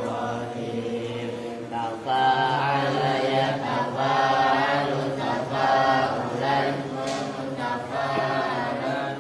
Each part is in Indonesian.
Bismillahirrahmanirrahim. Tafa'ala yatafa'alu tafa'ulan mutafa'alan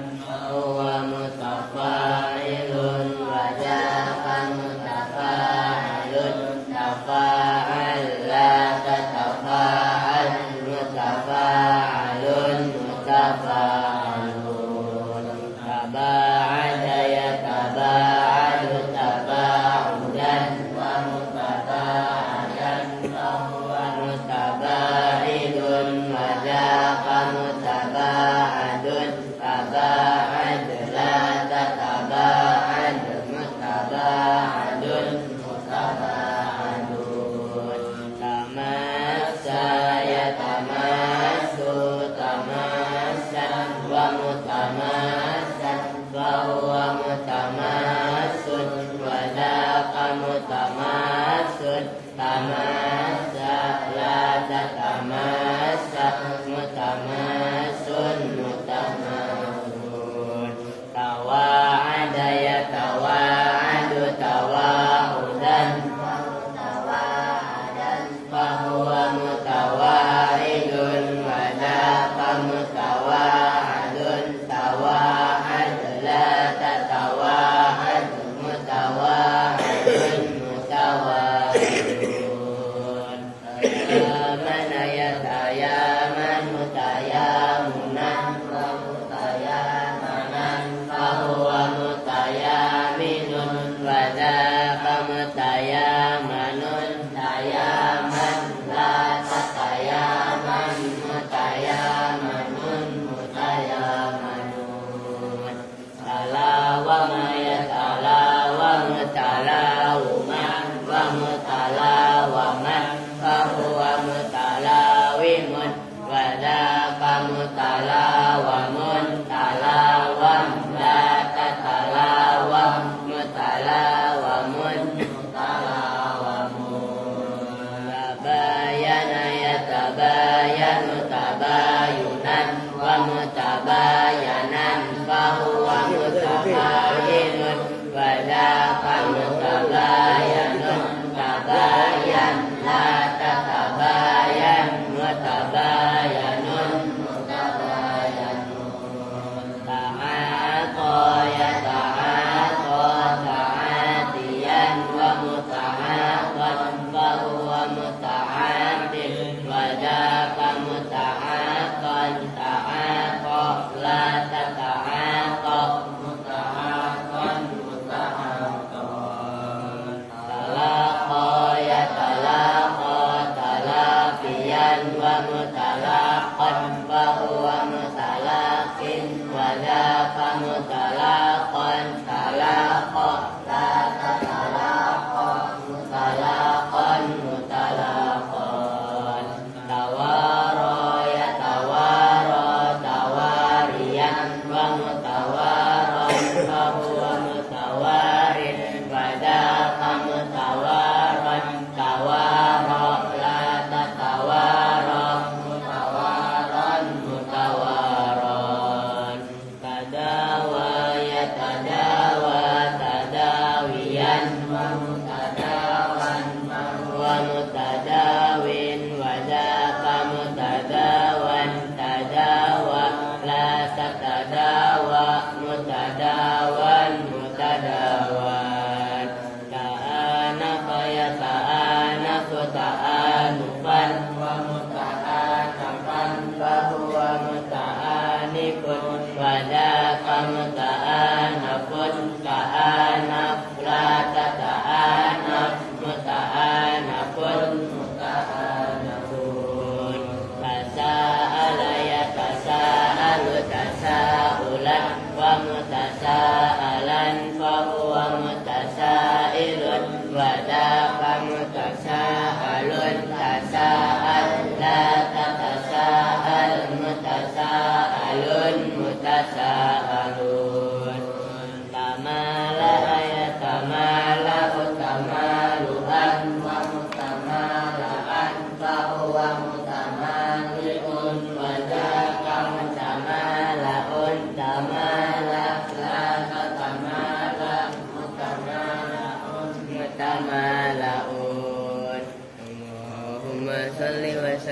huwa mutafa'ilun wa ja'a mutafa'alun tafa'ala tatafa'al mutafa'alun mutafa'alun taba'ada yataba'alu taba'udan wa mutaba'adan huwa mutaba'idun wa ja'a mutaba'adun taba'ad la tataba'ad mutaba'adun mutaba'adun tamassa yatamassu tamassan wa mutamassan wa huwa mutamassun wa zaqa mutamassun tamassa la tatamassa mutamassun mutamassun tawa'ada yatawa'adu tawa'udan wa mutawa'adan fa huwa mutawa'idun wa zaqa mutawa'adun tawa'ad la tatawa'ad mutawa'adun mutawa'idun amana yatayaman mutayaman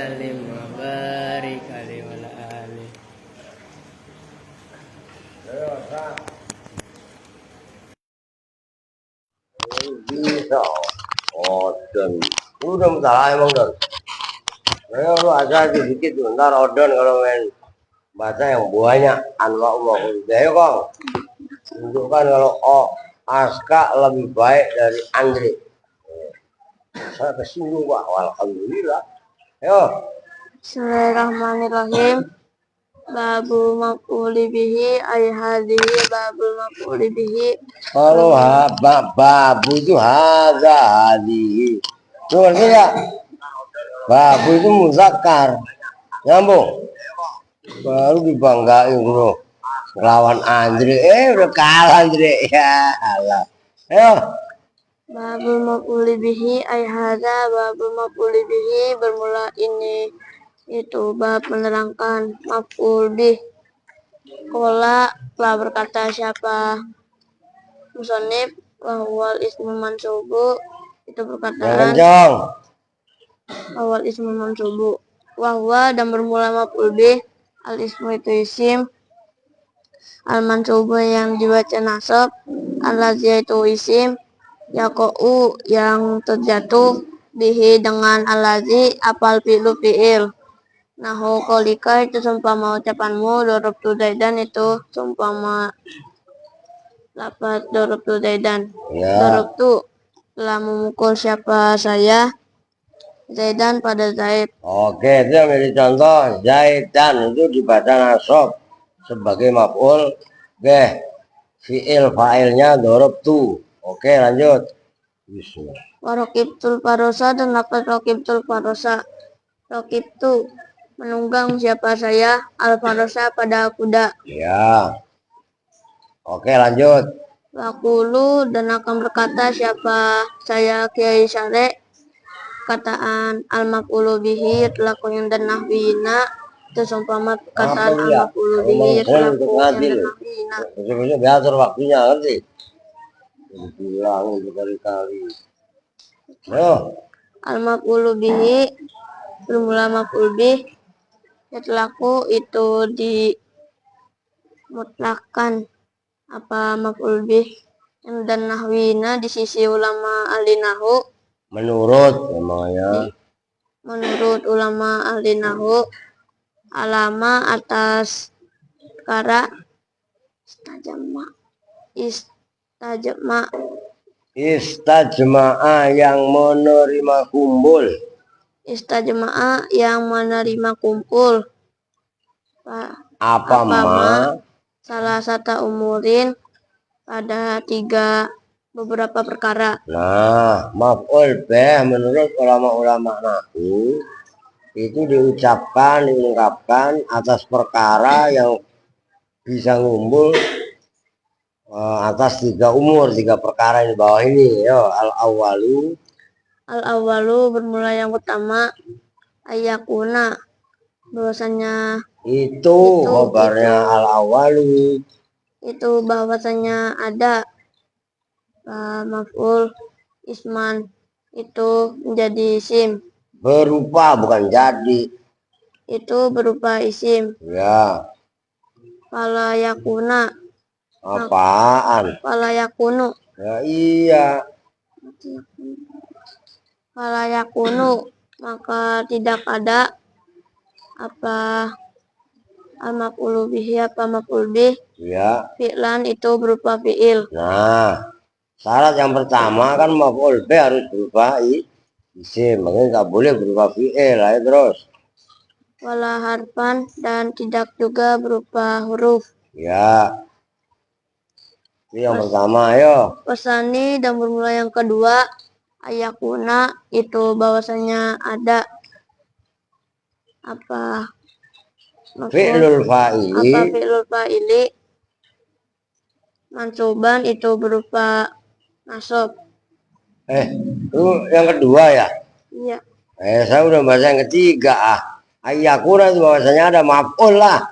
sallim wa barik alaihi wa ala alihi. Bisa. Oh, dan udah salah emang dan. Nah, lu aja sedikit ntar odon kalau main baca yang banyak anwa umahul ayo kong tunjukkan kalau Aska lebih baik dari Andre. Saya kesinggung pak. Alhamdulillah. Ayo. Bismillahirrahmanirrahim. Babu maf'uli bihi ay hadhihi babul maf'uli bihi. Kalau babu itu hadza hadihi. Tuh ngerti nggak? Babu itu muzakkar. Nyambung. Baru dibanggain bro. Lawan Andre. Udah kalah Andre. Ya Allah. Ayo. Babul maf'uli bihi ay hadza babul maf'uli bihi bermula ini itu bab menerangkan maf'ul bih. Qala telah berkata siapa musannif wahwal ismu mansubu itu perkataan awal ismu mansubu wahwa dan bermula maf'ul bih al ismu itu isim al mansubu yang dibaca nasab al-ladzi itu isim yaqa'u yang terjatuh bihi dengan al-ladzi apal fi'il nahu qalika itu seumpama ucapanmu darabtu zaidan itu seumpama lafaz darabtu zaidan Ya. darabtu telah memukul siapa saya Zaidan pada Zaid. Oke, itu yang menjadi contoh. Zaidan itu dibaca nasab sebagai maf'ul. Oke, fi'il fa'ilnya darabtu. Oke, lanjut. Bismillah. Warokibtul parosa dan lafaz rokibtul parosa. Rokibtu menunggang siapa saya al parosa pada kuda. Ya. Oke, lanjut. Wakulu dan akan berkata siapa saya Kiai Syarek. Kataan al maf'ulu bihi laku yang dan nahwina itu seumpama perkataan al maf'ulu bihi laku yang dan nahwina. Maksudnya diatur waktunya, ngerti? Dibilang berkali-kali. Ayo. Al maf'ulu bihi bermula maf'ul bih laku itu dimutlakan apa maf'ul bih dan nahwina di sisi ulama ahli nahwu Menurut namanya. Menurut ulama ahli nahwu alama atas perkara Istajma'a yang menerima kumpul. Istajma'a yang menerima kumpul. Apa ma? Salah satu umurin pada beberapa perkara. Nah, maf'ul bih menurut ulama-ulama nahwu itu diungkapkan atas perkara yang bisa ngumpul atas 3 perkara yang di bawah ini. Yo, Al-awwalu bermula yang pertama ayakuna bahwasanya itu kabarnya al-awwalu itu bahwasanya ada maf'ul isman itu menjadi isim berupa bukan jadi itu berupa isim ya. Fala yakuna Apaan? Fala yakunu Ya iya. Fala yakunu maka tidak ada apa al-maf'ulu bihi apa maf'ul bih Ya. fi'lan itu berupa fi'il. Nah, syarat yang pertama kan maf'ul bih harus berupa isim, makanya nggak boleh berupa fi'il. Ayo terus. Wala harfan dan tidak juga berupa huruf. Ya. Itu yang pertama, ayo. Wasani dan bermula yang kedua ayakuna itu bahwasanya ada apa Fi'lul fa'ili. Apa fi'lul fa'ili mansuban itu berupa nasab. Itu yang kedua ya? Iya. Saya udah baca yang ketiga Ayakuna itu bahwasanya ada maf'ul lah.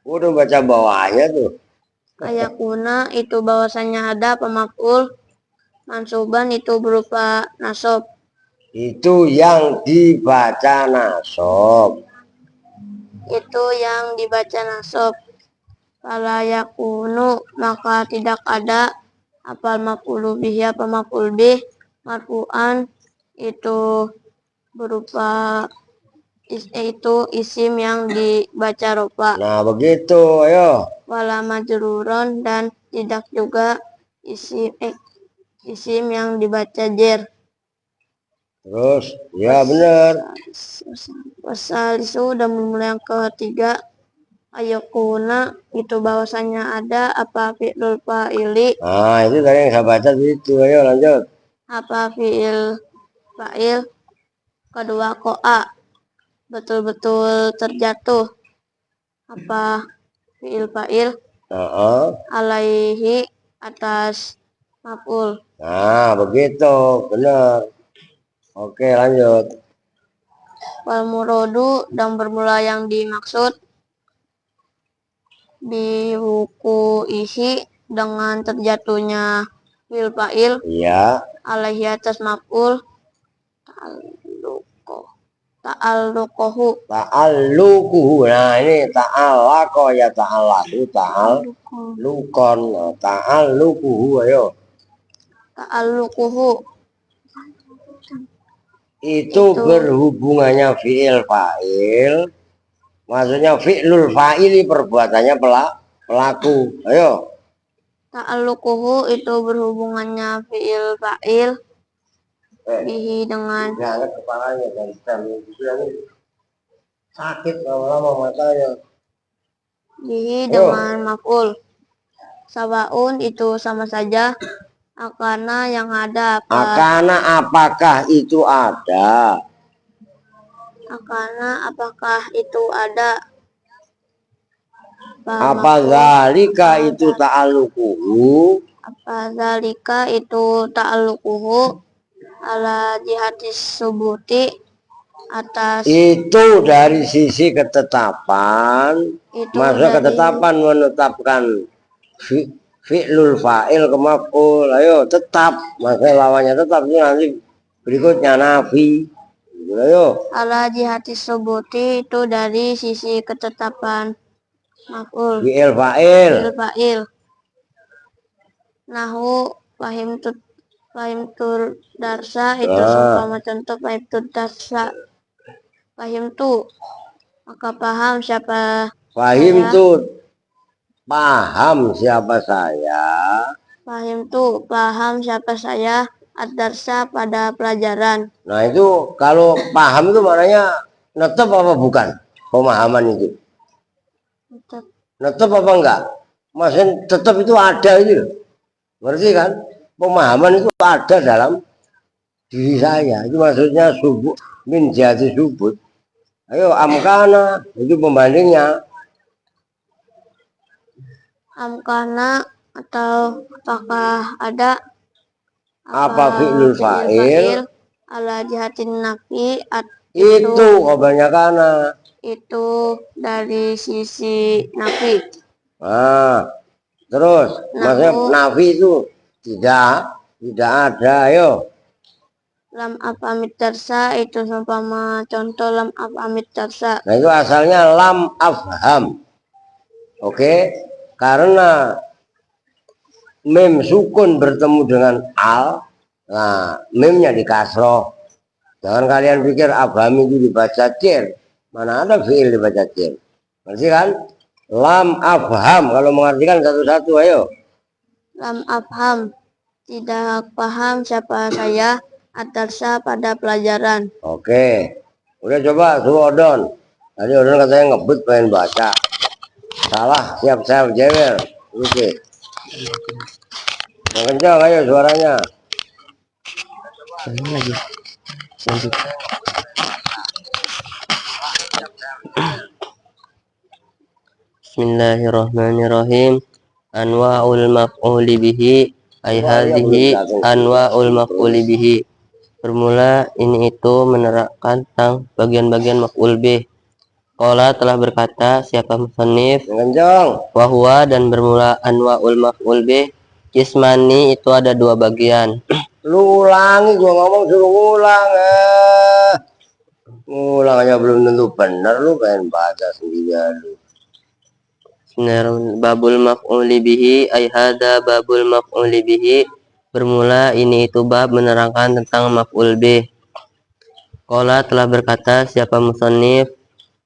Udah baca bawahnya tuh. Ayakuna itu bahwasanya ada pemaf'ul mansuban itu berupa nasab. Itu yang dibaca nasab. Itu yang dibaca nasab. Fala yakunu, maka tidak ada apa maf'ulu bihi apa maf'ul bih marfu'an itu berupa itu isim yang dibaca rofa. Nah begitu, ayo. Wala majruron, dan tidak juga isim yang dibaca jer. Terus, ya benar. Pasal itu udah mulai yang ketiga. Ayakuna, itu bahwasanya ada apa fi'lul fa'ili. Nah itu tadi yang saya baca itu, ayo lanjut. Apa fi'il fa'il. Kedua ko'a, betul-betul terjatuh. Apa fi'il fa'il alaihi, atas maf'ul. Nah begitu, benar. Oke lanjut. Wal muradu, dan bermula yang dimaksud bihuku isi, dengan terjatuhnya fi'il fa'il Iya. alaihi, atas maf'ul ta'alluqohu. Ta'alluquhu. Nah ini ta'allaqa ya ta'allahu ta'allukon. Ta'alluquhu, ayo. Ta'alluquhu Itu berhubungannya fi'il fa'il. Maksudnya fi'lul fa'ili, perbuatannya pelaku. Ayo. Ta'alluquhu itu berhubungannya fi'il fa'il bihi, dengan Jangan kepalanya dan sakit lama-lama matanya. bihi dengan maf'ul. Sawaun, itu sama saja. Akana, yang ada apa. Akana, apakah itu ada. Akana, apakah itu ada. Apa zalika itu ta'alluquhu. Apa zalika itu ta'alluquhu ala jihatis subuti, atas Itu dari sisi ketetapan. Masa ketetapan menetapkan fi'lul fa'il ke maf'ul. Ayo tetap, masa lawannya tetap, itu nanti berikutnya nafi. Ayo. ala jihatis subuti, itu dari sisi ketetapan maf'ul Fi'il fa'il. fa'il. Nahu fahimtur darsa, itu seumpama contoh fahimtur darsa. Fahimtu, maka paham siapa. Fahimtu, paham siapa saya. Fahimtu, paham siapa saya. Ad-darsa, pada pelajaran. Nah itu kalau paham itu maknanya netep apa bukan pemahaman itu? Netep apa enggak? Maksudnya tetap itu ada itu. Ngerti kan? Pemahaman itu ada dalam diri saya. Itu maksudnya subut, min jati subut. Ayo amkana, itu pembandingnya. Amkana, atau apakah ada. Apa fi'lul fa'il ala jihatin nafi, itu kebanyakan itu dari sisi nafi. Nah terus maksudnya nafi itu tidak ada. Ayo. Lam afhamid darsa, itu seumpama contoh lam afhamid darsa. Nah itu asalnya lam afham. Oke, karena mim sukun bertemu dengan al. Nah mimnya di kasroh. Jangan kalian pikir afham itu dibaca cer. Mana ada fi'il dibaca cer. Ngerti kan? Lam afham, kalau mengartikan satu-satu, ayo. Lam afham, tidak paham siapa saya. Ad-darsa, pada pelajaran. Oke, udah coba suruh Odon. Tadi Odon katanya ngebut pengen baca. Salah, siap-siap jewer. Oke. Yang kencang, ayo suaranya. Lagi. Lanjut. Bismillahirrahmanirrahim. Anwa'ul maf'uli bihi, ay hadhihi anwa'ul maf'uli bihi. Bermula ini itu menerangkan tentang bagian-bagian maf'ul bih. Qala, telah berkata siapa musannif, wa huwa, dan bermula anwa'ul maf'ul bih, qismani, itu ada dua bagian. Lu ulangi, gua ngomong suruh ngulang. Ngulang aja belum tentu bener, lu pengen baca sendirian lu. Bismillahirrahmanirrahim. Babul maf'uli bihi ay hada babul maf'uli bihi. Bermula ini itu bab menerangkan tentang maf'ul bih. Qala telah berkata siapa musannif,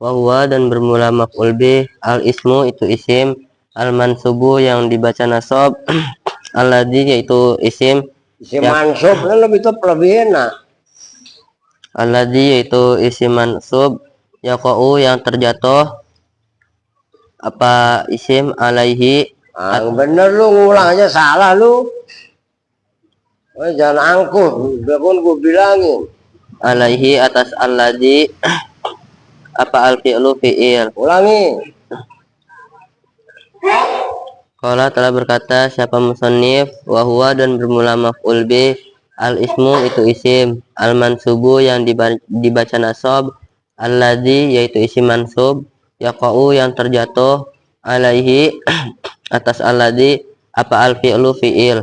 wa huwa dan bermula maf'ul bih, al ismu itu isim, al mansubu yang dibaca nasab, alladzi yaitu isim, Isim mansub kan lebih enak. alladzi yaitu isim mansub, yaqa'u yang terjatuh, apa isim alaihi Bener lu ngulang aja salah lu. Jangan angkuh, udah pun gue bilangin. alaihi atas alladzi apa al fi'lu fi'il. Ulangi. Qala telah berkata siapa musannif, wa huwa dan bermula maf'ul bih, al ismu itu isim, al mansubu yang dibaca nasab, alladzi yaitu isim mansub, yaqa'u yang terjatuh, alaihi atas alladzi apa al fi'lu fi'il.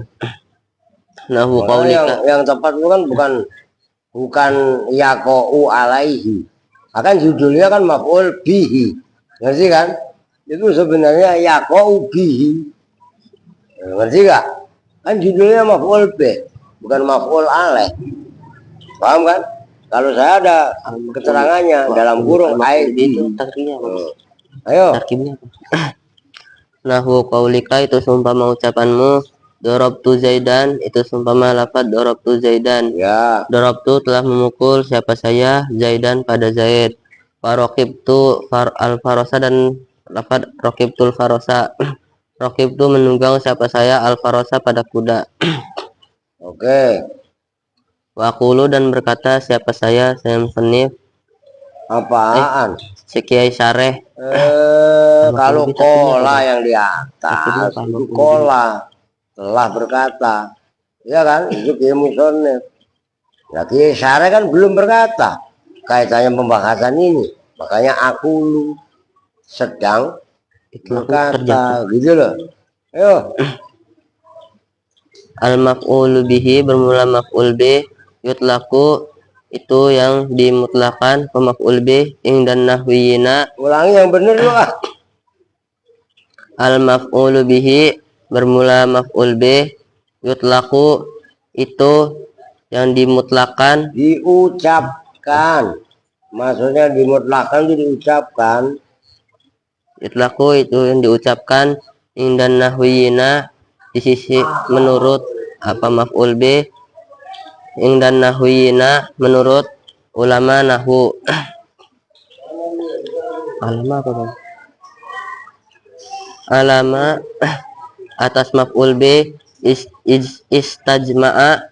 Nahu qaulika yang tepat itu kan bukan yaqa'u alaihi. Akan judulnya kan maf'ul bihi. Ngerti kan? Itu sebenarnya yaqa'u bihi. Ngerti gak? Kan judulnya maf'ul bih, bukan maf'ul alaih. Paham kan? Kalau saya ada keterangannya dalam kurung ayat itu takdirnya. Ayo. Tarkibnya apa? Nahu qaulika itu seumpama ucapanmu, darabtu Zaidan itu seumpama lafaz darabtu Zaidan. Ya. Darabtu telah memukul siapa saya Zaidan pada Zaid. Faraqibtu al farosa dan lafaz raqibtul farosa. Raqibtu menunggang siapa saya al farosa pada kuda. Oke. Waqulu dan berkata siapa saya musannif. Apaan? Sekiai Syareh. Kalau kola yang di atas itu kola telah berkata, ya kan? Itu Kiai Musonif. Nah, Kiai Syareh kan belum berkata kaitannya pembahasan ini, makanya aku sedang berkata, gitu loh. Ayo. Al maf'ul bihi bermula maf'ul bih, yutlaku itu yang dimutlakan pemaf'ul bih ing dan nahwiyina. Ulangi yang bener lu ah. Al maf'ul bihi bermula maf'ul bih, yutlaku itu yang dimutlakan, diucapkan. Maksudnya dimutlakan itu diucapkan. Yutlaku itu yang diucapkan ing dan nahwiyina di sisi menurut apa maf'ul bih, ing dan nahwiyina menurut ulama nahwu. Alama apa bang? Alama atas maf'ul bih istajma'a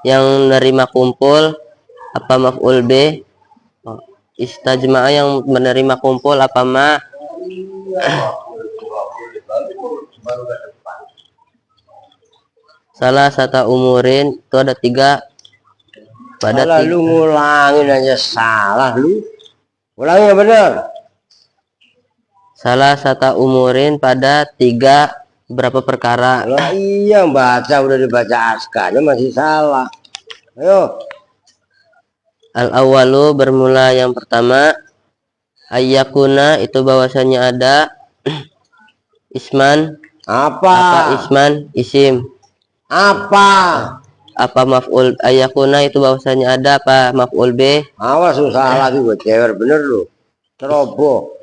yang menerima kumpul apa maf'ul bih, istajma'a yang menerima kumpul apa ma salah satu umurin itu ada 3 pada lu ngulangin aja salah lu. Ulangi yang benar. Salah satu umurin pada 3 berapa perkara. Lah iya baca udah dibaca askanya masih salah. Ayo. Al awalu bermula yang pertama, ayyakuna itu bahwasanya ada isman apa isman isim apa maf'ul. Ayyakuna itu bahwasanya ada apa maf'ul bih. Awas salah lagi buat cewek bener lu. Ceroboh.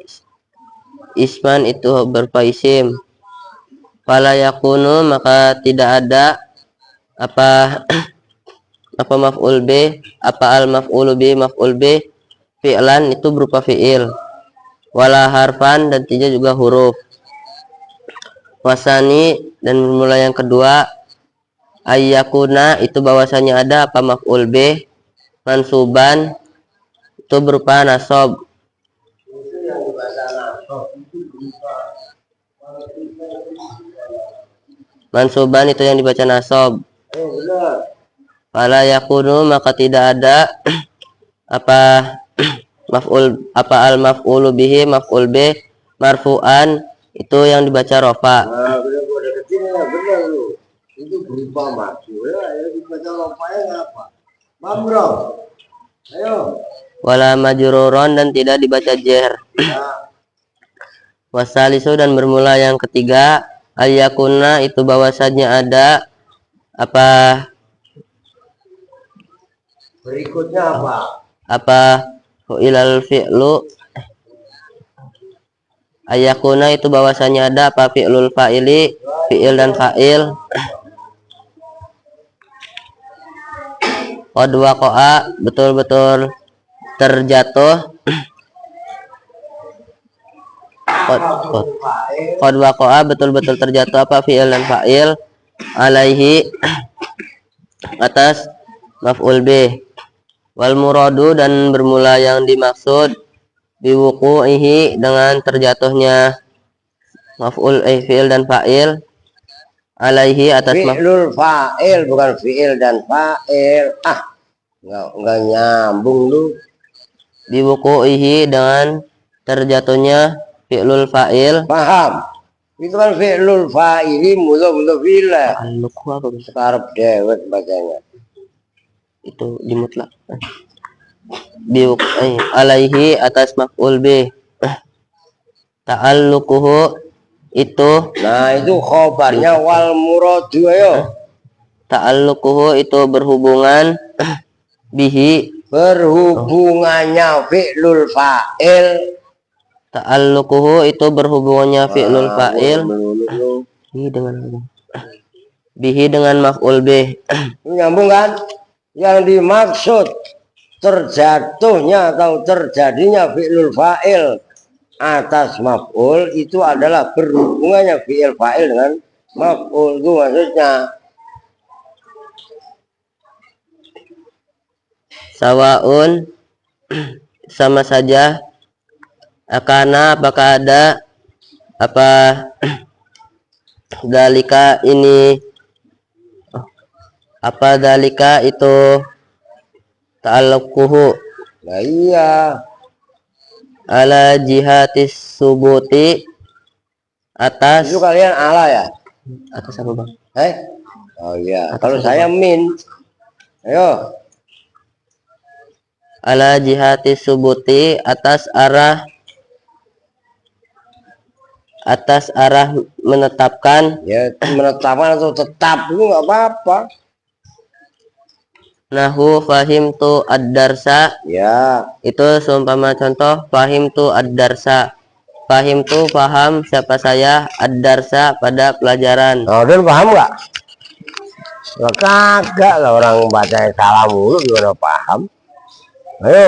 Isman itu berupa isim. Fala yakunu maka tidak ada apa apa maf'ul bih, apa al maf'ul bih fi'lan itu berupa fi'il, wala harfan dan tidak juga huruf. Wasani dan bermula yang kedua, ayyakuna itu bahwasanya ada apa maf'ul bih mansuban itu berupa nasab. Mansuban itu yang dibaca nasab. Fala yakunu maka tidak ada apa maf'ul apa al maf'ulu bihi maf'ul bih marfu'an itu yang dibaca rofa. itu berupa maju ya, ayo dibaca lopanya apa Bambro, ayo wala majruron dan tidak dibaca jer. nah, Wasalisu dan bermula yang ketiga, ayakuna itu bahwasanya ada apa berikutnya apa ilal fi'lu, ayakuna itu bahwasanya ada apa fi'lul fa'ili, fi'il dan fa'il, qad waqa'a betul-betul terjatuh, qad waqa'a betul-betul terjatuh apa fi'il dan fa'il, alaihi atas maf'ul bih, wal muradu dan bermula yang dimaksud biwuqu'ihi dengan terjatuhnya maf'ul fi'il dan fa'il, alaihi atas fi'lul fa'il bukan fi'il dan fa'il. Enggak nyambung lu. biwuqu'ihi dengan terjatuhnya fi'lul fa'il. Paham? Itu kan fi'lul fa'ili mudhof ilah. Ta'alluqu apa bentuk? Karep dewet bacanya. Itu di mutlak. Alaihi atas maf'ul bih. Ta'alluquhu itu, nah itu khobarnya wal muradu ayo. Ta'alluquhu itu berhubungan bihi, berhubungannya fi'lul fa'il. Ta'alluquhu itu berhubungannya fi'lul fa'il bihi dengan maf'ul bih. Nyambung kan? Yang dimaksud terjatuhnya atau terjadinya fi'lul fa'il atas maf'ul itu adalah berhubungannya fi'il fa'il dengan maf'ul. Itu maksudnya. Sawaun sama saja, akana apakah ada apa dalika ini, apa dalika itu ta'alluquhu Nah iya, ala jihatis subuti atas, itu kalian ala ya? atas apa bang? Oh iya, Atas kalau apa, saya min. Ayo. Ala jihatis subuti atas arah menetapkan, Ya menetapkan atau tetap itu nggak apa-apa. nahu fahimtu ad-darsa, Ya, itu seumpama contoh fahimtu ad-darsa, fahimtu paham siapa saya, ad-darsa pada pelajaran. nah dan paham nggak? Lah kagak lah, orang baca salah mulu gimana paham? Ayo.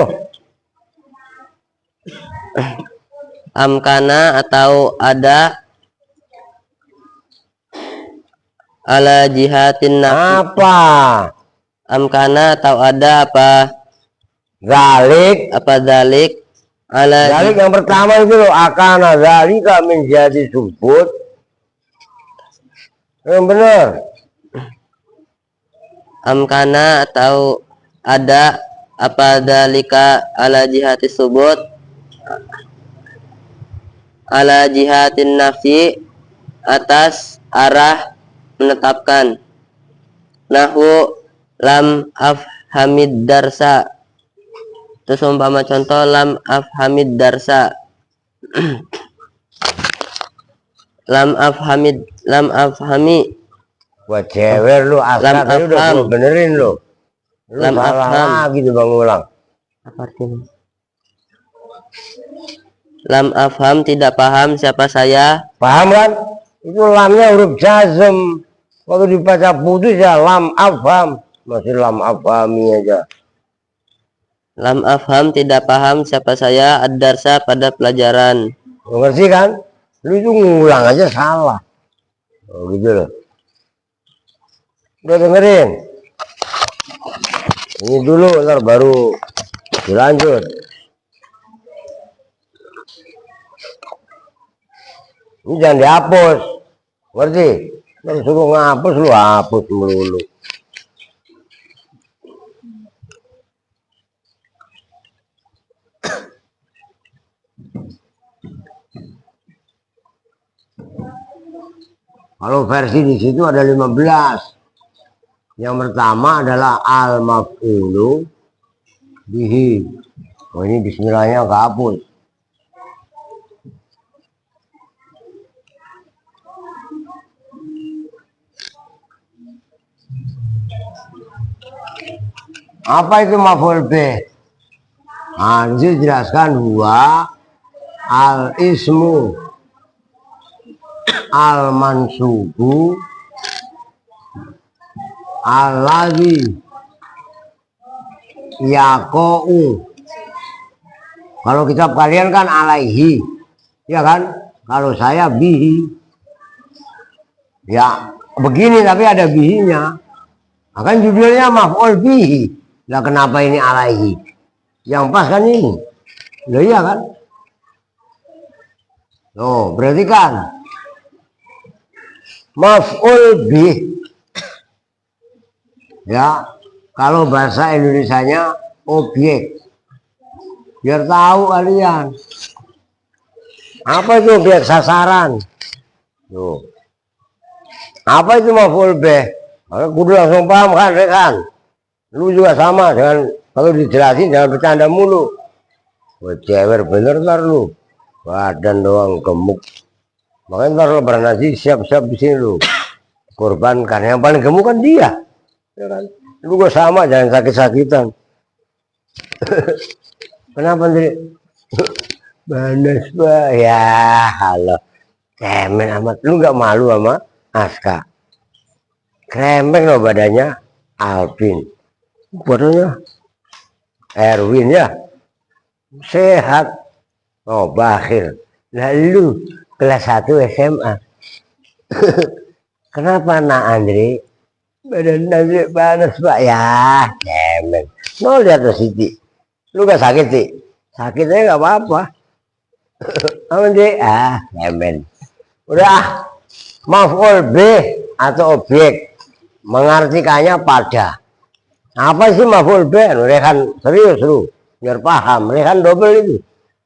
Amkana atau ada, ala jihatin nafi, Apa? amkana atau ada apa Zalik. apa dalik, ala Zalik yang pertama itu loh, akana zalika menjadi subut. Yang benar. amkana atau ada apa dalika ala jihati subut, ala jihatin nafi atas arah menetapkan, nahu lam afhamid darsa, terus umpama contoh lam afhamid darsa lam afhami Buat cewek lu asal tadi udah afham. gua benerin lu. Lu Lam salah afham. lagi tuh bang ulang. Apa artinya? Lam afham tidak paham siapa saya. Paham kan? Itu lamnya huruf jazm. Waktu dibaca putus ya lam afham. Masih lam afhami aja. Lam afham tidak paham siapa saya ad-darsa pada pelajaran. Lu ngerti kan? Lu itu ngulang aja salah. Oh gitu loh. Udah dengerin. Ini dulu ntar baru dilanjut. Ini jangan dihapus. Ngerti? Kalau suruh ngapus lu hapus melulu. Kalau versi di situ ada 15. Yang pertama adalah al-maf'ulu bihi. Oh, ini bismillahnya kehapus. Apa itu maf'ul bih? Nah, ini jelaskan huwa al-ismu al-mansubu alladzi yaqa'u. Kalau kitab kalian kan alaihi, ya kan? Kalau saya bihi. Ya, begini tapi ada bihinya. Akan judulnya maf'ul bihi. Lah kenapa ini alaihi? Yang pas kan ini. Loh iya kan? Loh, berarti kan maf'ul bih. Ya, kalau bahasa Indonesianya objek. Biar tahu kalian. Apa itu objek sasaran? Tuh. Apa itu maf'ul bih? Kudu langsung paham kan, rekan? Lu juga sama, jangan kalau dijelasin jangan bercanda mulu. Wah, cewer bener ntar lu. Badan doang gemuk. Makanya ntar lo berhaji siap-siap di sini lu. Korbankan yang paling gemuk kan dia. Ya kan? Lu gua sama, jangan sakit-sakitan. Kenapa nih? Banas bah, ya halo. Cemen amat. Lu nggak malu sama Aska? Krempeng lo badannya Alvin. Badannya Erwin ya. Sehat. Oh, bakhil. Lalu kelas 1 SMA. Kenapa nak Andre? Badan Andre panas pak ya. Cemen. No lihat tuh Siti. Lu gak sakit sih? Sakit aja gak apa-apa. Andre cemen. Udah. Maf'ul bih atau objek mengartikannya pada. Apa sih maf'ul bih? Rekan serius lu, biar paham. Rekan double itu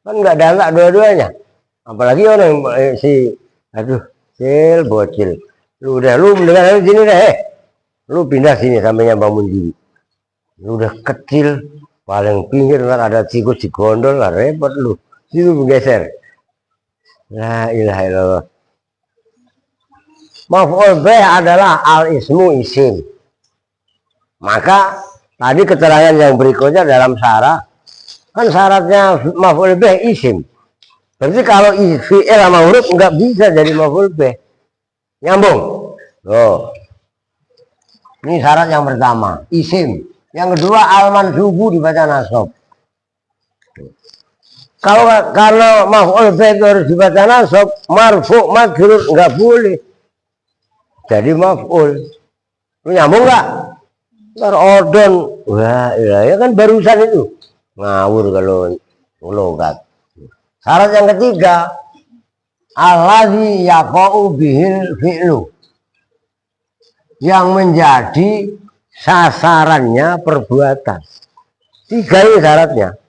kan nggak ada dua-duanya. Apalagi orang si kecil bocil. Lu udah lu mendengar sini deh. Lu pindah sini sampainya bangun diri. Lu udah kecil paling pinggir kan ada tikus di gondol lah, repot lu. Situ bergeser. La ilaha illallah. Maf'ul bih adalah al-ismu isim. Maka tadi keterangan yang berikutnya dalam syarat. Kan syaratnya maf'ul bih isim. Berarti kalau fi'il sama huruf nggak bisa jadi maf'ul bih. Nyambung. Loh. Ini syarat yang pertama, isim. Yang kedua al-mansubu dibaca nasab. Kalau maf'ul bih itu harus dibaca nasab, marfu' majrur nggak boleh. Jadi maf'ul. Lu nyambung nggak? Ntar ordon. Wah, ya kan barusan itu. Ngawur kalau logat. Syarat yang ketiga, alladzi yaqa'u bihil fi'lu. Yang menjadi sasarannya perbuatan. 3 ini syaratnya.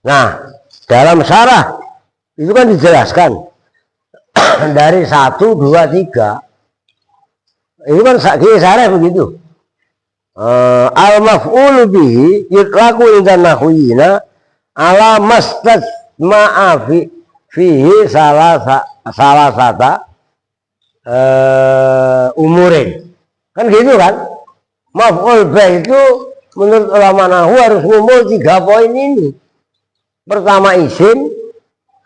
Nah, dalam syarah itu kan dijelaskan dari 1, 2, 3. Ini kan syarah begitu. Al-maf'ulu bihi yutlaqu inda nahwiyina ala mastasma'a fihi salasata umurin. Kan gitu kan? Maf'ul bih itu menurut ulama nahwu harus ngumpul 3 poin ini. Pertama isim,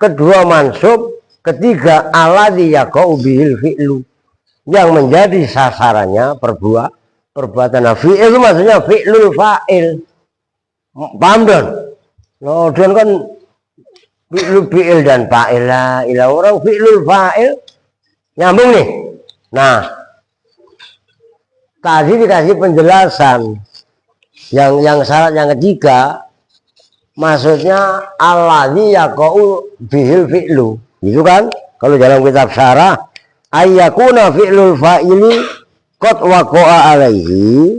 kedua mansub, ketiga alladzi yaqa'u bihil fi'lu. Yang menjadi sasarannya perbuatan. Fi'il itu maksudnya fi'lul fa'il. Paham don? Nah, don kan fi'il dan fa'il lah. Orang fi'lul fa'il nyambung nih. Nah, tadi dikasih penjelasan yang syarat yang ketiga, maksudnya alladzi yaqa'u bihil fi'lu. Gitu kan? Kalau dalam kitab syarah ayyakuna fi'lul fa'ili qad waqa'a alaihi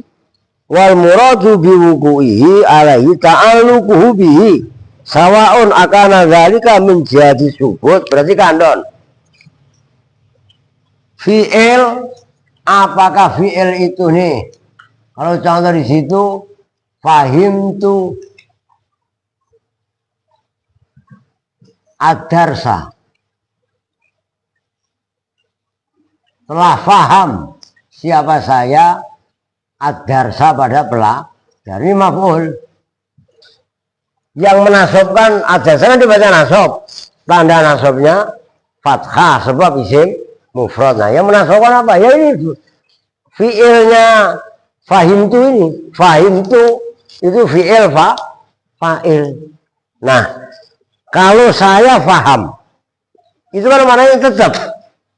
wal muradu biwuqu'ihi alaihi ta'alluquhu bihi sawa'un akana dzalika min jihati subut. Berarti kandon fi'il, apakah fi'il itu nih? Kalau contoh di situ, fahimtu ad-darsa. Telah faham siapa saya ad-darsa pada dari maf'ul. Yang menasobkan ad-darsa kan dibaca nasob. Tanda nasobnya fathah sebab isim mufrad. Nah, yang menasobkan apa? Ya ini fi'ilnya fahimtu ini. Fahimtu itu fi'il fa'il. Nah, kalau saya faham, itu kan maknanya tetap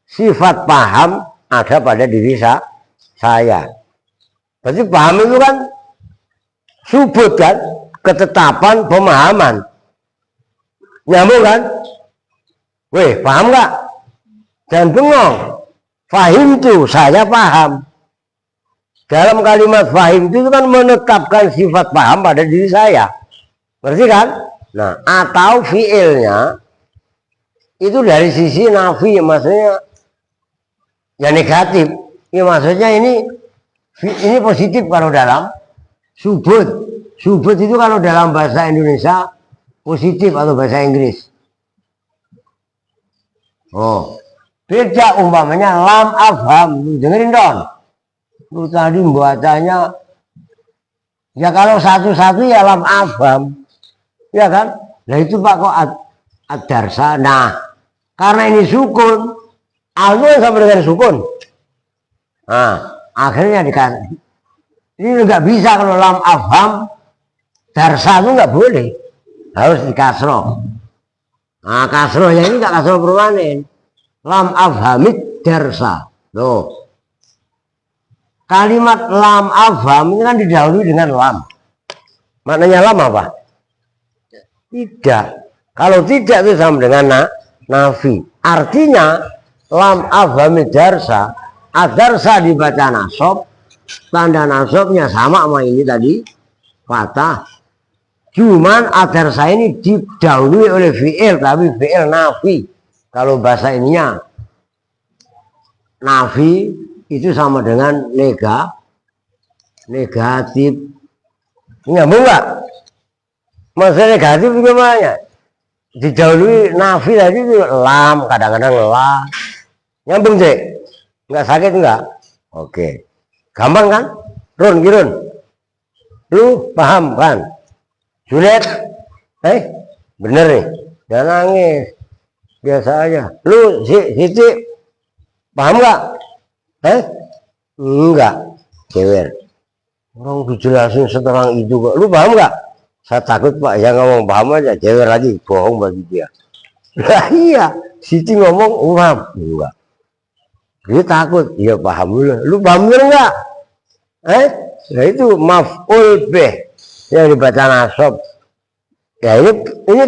sifat paham ada pada diri saya. Berarti paham itu kan subut kan, ketetapan pemahaman. Nyambung kan? Weh, paham nggak? Jangan bengong. Fahim tuh, saya paham. Dalam kalimat fahim itu kan menetapkan sifat paham pada diri saya. Berarti kan? Nah, atau fiilnya itu dari sisi nafi, maksudnya ya negatif. Ya maksudnya ini positif kalau dalam subut. Subut itu kalau dalam bahasa Indonesia positif atau bahasa Inggris. Oh, beda umpamanya lam afham. Dengerin dong. Lu tadi bacanya ya kalau satu-satu ya lam afham. Ya kan? Nah itu Pak kok ad-darsa. Nah, karena ini sukun, al itu sama dengan sukun. Nah, akhirnya dikasih. Ini nggak bisa kalau lam afham, darsa itu nggak boleh, harus dikasroh. Nah, kasrohnya ini nggak kasroh permanen. Lam afhamid darsa. Loh. Kalimat lam afham ini kan didahului dengan lam. Maknanya lam apa? Tidak. Kalau tidak itu sama dengan nafi. Artinya lam afhamid darsa, ad-darsa dibaca nasob, tanda nasobnya sama ini tadi, fathah. Cuman ad-darsa ini didahului oleh fi'il, tapi fi'il nafi. Kalau bahasa ininya nafi itu sama dengan negatif. Nyambung nggak? Maksudnya negatif gimana? Didahului nafi tadi itu lam, kadang-kadang la. Nyambung cek? Nggak sakit nggak? Oke. Gampang kan? Run, Girun. Lu paham kan? Juliet? Bener nih. Jangan nangis. Biasa aja. Lu Siti paham nggak? Enggak. Cewer. Orang dijelasin seterang itu kok. Lu paham nggak? Saya takut Pak, yang ngomong paham aja, cewek lagi, bohong bagi dia. Nah iya, Siti ngomong, paham? Enggak. Dia takut, iya paham dulu. Lu paham dulu enggak? Nah itu maf'ul bih yang dibaca nasob. Ya ini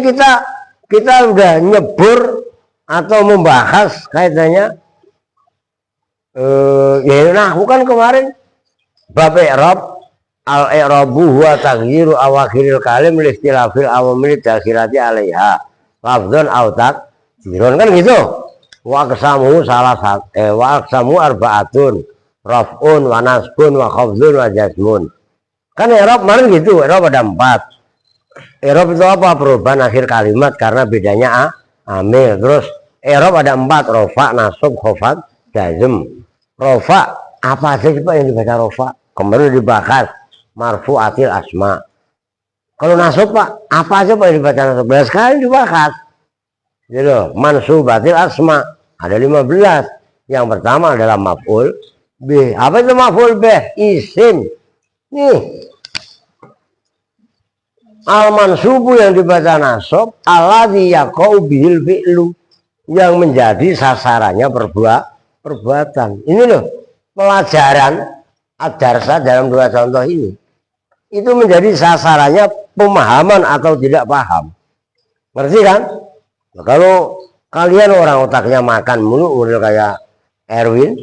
kita udah nyebur atau membahas kaitannya. Ya nah, bukan kemarin bab i'rab. Al-i'rabu huwa taghyiru awakhiril kalim li ikhtilafil awamil dakhirati 'alaiha lafdzun aw takdirun kan gitu. Wa aqsamu wa aqsamu arba'atun raf'un wa nasbun wa khafdun wa jazmun. Kan i'rab kemarin gitu, i'rab ada 4. I'rab itu apa? Perubahan akhir kalimat karena bedanya amil. Terus i'rab ada 4, rafa, nasab, khafad, jazm. Rafa apa aja Pak yang dibaca rafa? Kemarin dibahas marfu'atil asma. Kalau nasab Pak, apa aja Pak yang dibaca nasab? 11 kali dibahas. Gitu, mansubatil asma ada 15. Yang pertama adalah maf'ul B. Apa itu maf'ul B? Isim. Nih. Al-mansubu yang dibaca nasab alladzi yaqau bihil fi'lu, yang menjadi sasarannya perbuatan. Ini loh, pelajaran ad-darsa dalam 2 contoh ini. Itu menjadi sasarannya pemahaman atau tidak paham. Ngerti kan? Nah, kalau kalian orang otaknya makan mulu, model kayak Erwin,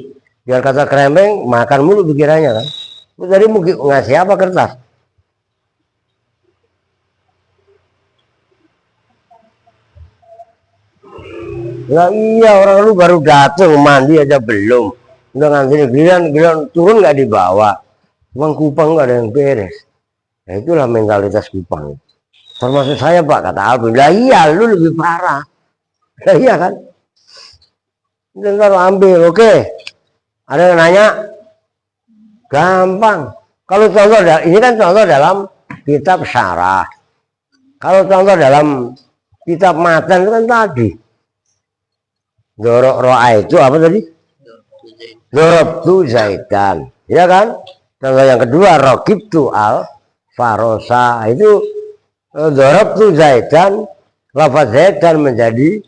biar kata kremeng, makan mulu pikirannya kan. Jadi mungkin ngasih apa kertas? Lah iya, orang lu baru datang mandi aja belum. Udah ngantri giliran turun nggak dibawa. Uang Kupang nggak ada yang beres. Nah, itulah mentalitas Kupang. Termasuk saya Pak, kata Alvin. Lah iya, lu lebih parah. Lah iya kan? Ntar ambil, oke. Ada yang nanya? Gampang. Kalau contoh, ini kan contoh dalam kitab syarah. Kalau contoh dalam kitab matan itu kan tadi. Dorok ro'a itu apa tadi? Dorok tu zaidan. Ya kan? Contoh yang kedua, rokib tu al farosa. Itu dorok tu zaidan. Lafaz zaidan menjadi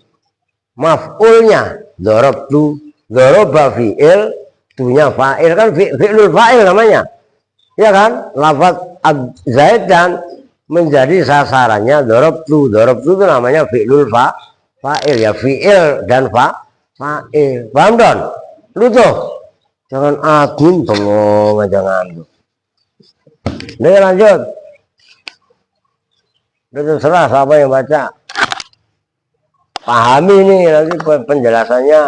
maf'ulnya. Dorok tu, doroba fi'il, tunya fa'il. Kan fi'lul fa'il namanya. Ya kan? Lafaz zaidan menjadi sasarannya dorok tu itu namanya fi'lul fa'il ya, fi'il dan fa'il. Paham Don? Lu tuh jangan agun bengong, jangan lu. Nih lanjut. Udah terserah siapa yang baca. Pahami nih nanti penjelasannya.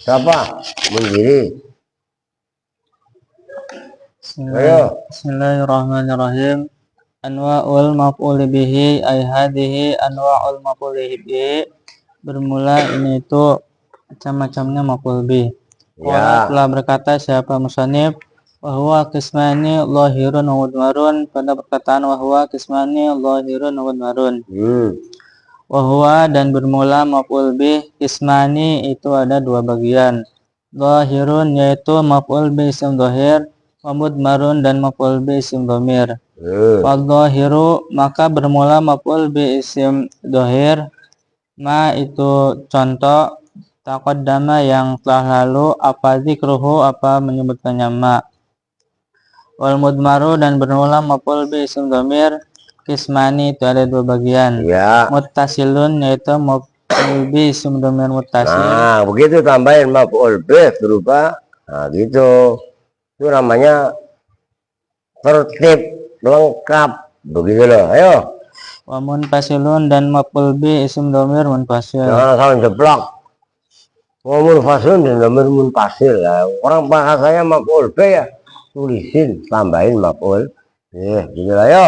Siapa? Mundiri. Bismillahirrahmanirrahim. Anwa'ul maf'ul bihi ay hadhihi anwa'ul maf'ul bihi. Bermula ini itu macam-macamnya maf'ul bih. Ya. Telah berkata siapa musannif bahwa qismani zahirun wa mudmarun, pada perkataan bahwa qismani zahirun wa mudmarun. Wahwa dan bermula maf'ul bih qismani itu ada dua bagian. Zahirun yaitu maf'ul bih isim zahir, wa mudmarun dan maf'ul bih isim dhamir. Wadzahiru maka bermula maf'ul bih isim zahir, ma itu contoh taqaddama yang telah lalu, apa zikruhu apa menyebutkannya ma. Wal mudmaru dan bermula maf'ul bih isim dhamir, qismani itu ada dua bagian. Ya. Muttasilun yaitu maf'ul bih isim dhamir muttasil. Nah, begitu tambahin maf'ul bih berupa gitu. Itu namanya tertib lengkap begitu loh. Ayo. Wa munfasilun dan maf'ul bih isim dhamir munfasil. Jangan salah jeblok. Munfasilun dan dhamir munfasil lah. Orang bahasanya maf'ul bih ya. Tulisin tambahin maf'ul. Gitu lah yo.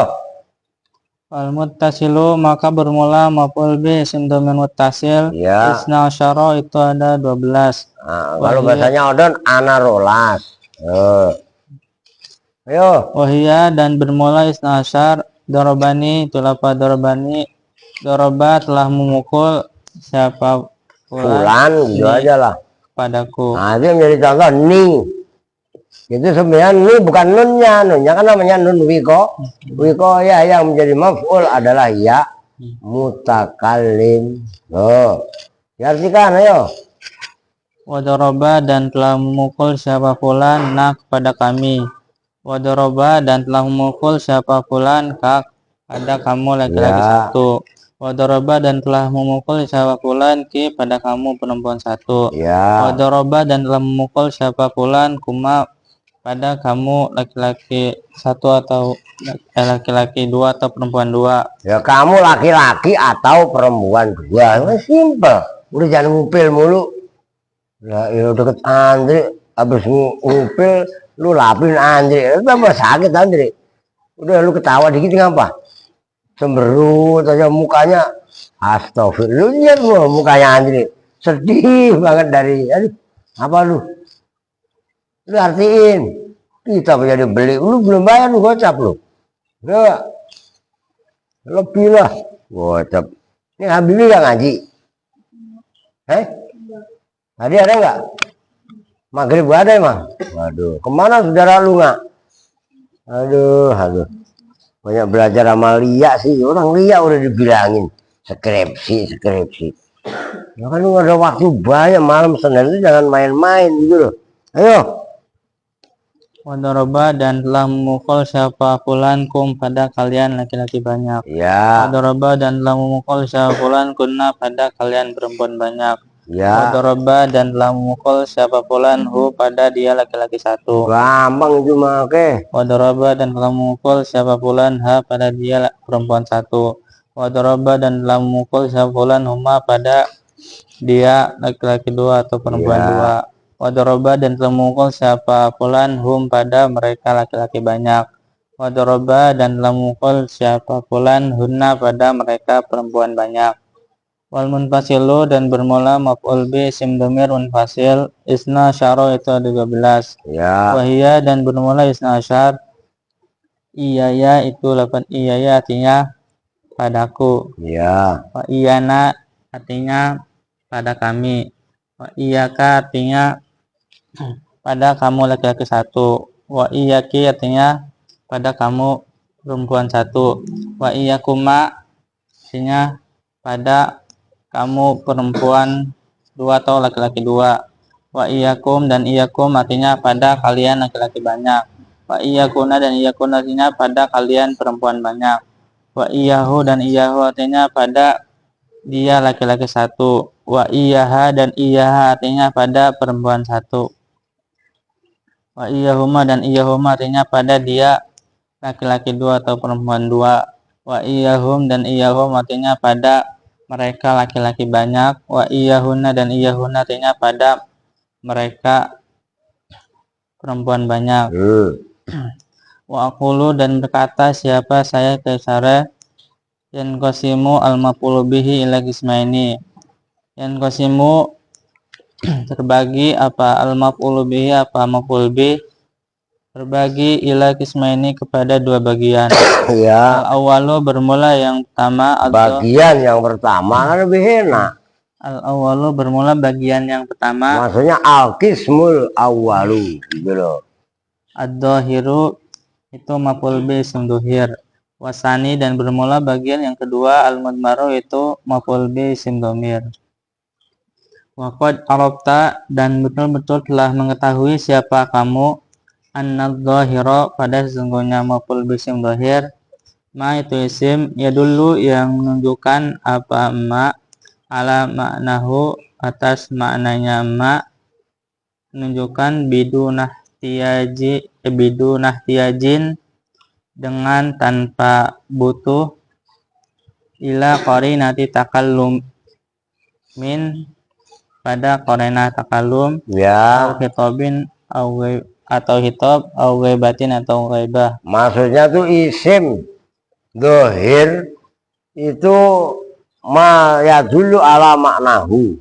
Al muttasilu maka bermula maf'ul bih isim dhamir muttasil. Ya. Isna asyara itu ada 12. Nah, kalau bahasanya odon anarolas. Ayo. Wahia dan bermula isna asyar, dorobani itu lafaz dorobani, doroba telah memukul siapa Fulan gitu aja lah. padaku. Nah, itu menjadi contoh ning. Itu sebenarnya ini bukan nunnya kan namanya nun wiko. Wiko ya yang menjadi maf'ul adalah ya mutakallim. Diartikan ayo. Wadoroba dan telah memukul siapa fulan nak pada kami. Wadoroba dan telah memukul siapa fulan kak pada kamu laki-laki satu. Wadoroba dan telah memukul siapa fulan ki pada kamu perempuan satu. Ya. Wadoroba dan telah memukul siapa fulan kuma pada kamu laki-laki satu atau laki-laki dua atau perempuan dua. Ya kamu laki-laki atau perempuan dua. Simpel. Udah jangan ngupil mulu. Nah, ya deket Andre habis ngupil lu lapin Andre. Tambah sakit Andre. Udah lu ketawa dikit ngapa? Cemberut aja mukanya. Astagfirullah lu mukanya Andre. Sedih banget dari apa lu? Lu artiin kita punya dibeli, lu belum bayar lu gocap lu. Udah lebih lah gocap. Ini Habibie gak ngaji? Tadi ada nggak? Maghrib ada emang? Waduh, kemana saudara lu nggak? Aduh. Banyak belajar sama Lia sih. Orang Lia udah dibilangin skripsi. Ya kan lu ada waktu banyak malam Senin itu jangan main-main gitu loh. Ayo. Wadoroba dan telah memukul siapa fulan kum pada kalian laki-laki banyak. Ya. Wadoroba dan telah memukul siapa fulan kunna pada kalian perempuan banyak. Ya. Wadoroba dan telah memukul siapa fulan hu pada dia laki-laki satu. Gampang itu mah, oke. Wadoroba dan telah memukul siapa fulan ha pada dia perempuan satu. Wadoroba dan telah memukul siapa fulan huma pada dia laki-laki dua atau perempuan Ya. dua. Wadoroba dan telah memukul siapa fulan hum pada mereka laki-laki banyak. Wadoroba dan telah memukul siapa fulan hunna pada mereka perempuan banyak. Wal munfasilu dan bermula maf'ul bi isim dhamir munfasil isna syara itu ada 12. Ya. Wahia dan bermula isna asyar. Iyaya itu 8 iyaya artinya padaku. Ya. Wa iyana artinya pada kami. Wa iyaka artinya pada kamu laki-laki satu. Wa iyaki artinya pada kamu perempuan satu. Wa iyakuma artinya pada kamu perempuan dua atau laki-laki dua. Wa iyakum dan iyakum artinya pada kalian laki-laki banyak. Wa iyakuna dan iyakuna artinya pada kalian perempuan banyak. Wa iyahu dan iyahu artinya pada dia laki-laki satu. Wa iyaha dan iyaha artinya pada perempuan satu. Wa iyahuma dan iyahuma artinya pada dia laki-laki dua atau perempuan dua. Wa iyahum dan iyahum artinya pada mereka laki-laki banyak. Wa iyahuna dan iyahuna artinya pada mereka perempuan banyak. Wa aqulu dan berkata siapa saya Kaisara yan qasimu al-maf'ulu bihi ila qismaini. Yan qasimu terbagi apa al-maf'ulu bihi apa maf'ul bih terbagi ila qismaini kepada dua bagian. Ya. Al-awalu bermula yang pertama Bagian yang pertama kan lebih enak. Al-awalu bermula bagian yang pertama. Maksudnya al-qismul awwalu gitu loh. Ad-dhahiru itu maf'ul bih isim dhuhir. Wasani dan bermula bagian yang kedua al-mudmaru itu maf'ul bih isim dhamir. Wa qad arafta dan betul-betul telah mengetahui siapa kamu annadh-dhahira pada sesungguhnya maf'ul bih isim dhahir. Ma itu isim yadullu yang menunjukkan apa ma ala maknahu atas maknanya ma menunjukkan bidunah tiyajin dengan tanpa butuh ila qarinati takallum min pada qarinah takallum Ya. atau hitobin atau hitob atau ghaibatin atau ghaibah. Maksudnya tuh isim dohir itu ma ya dulu ala maknahu.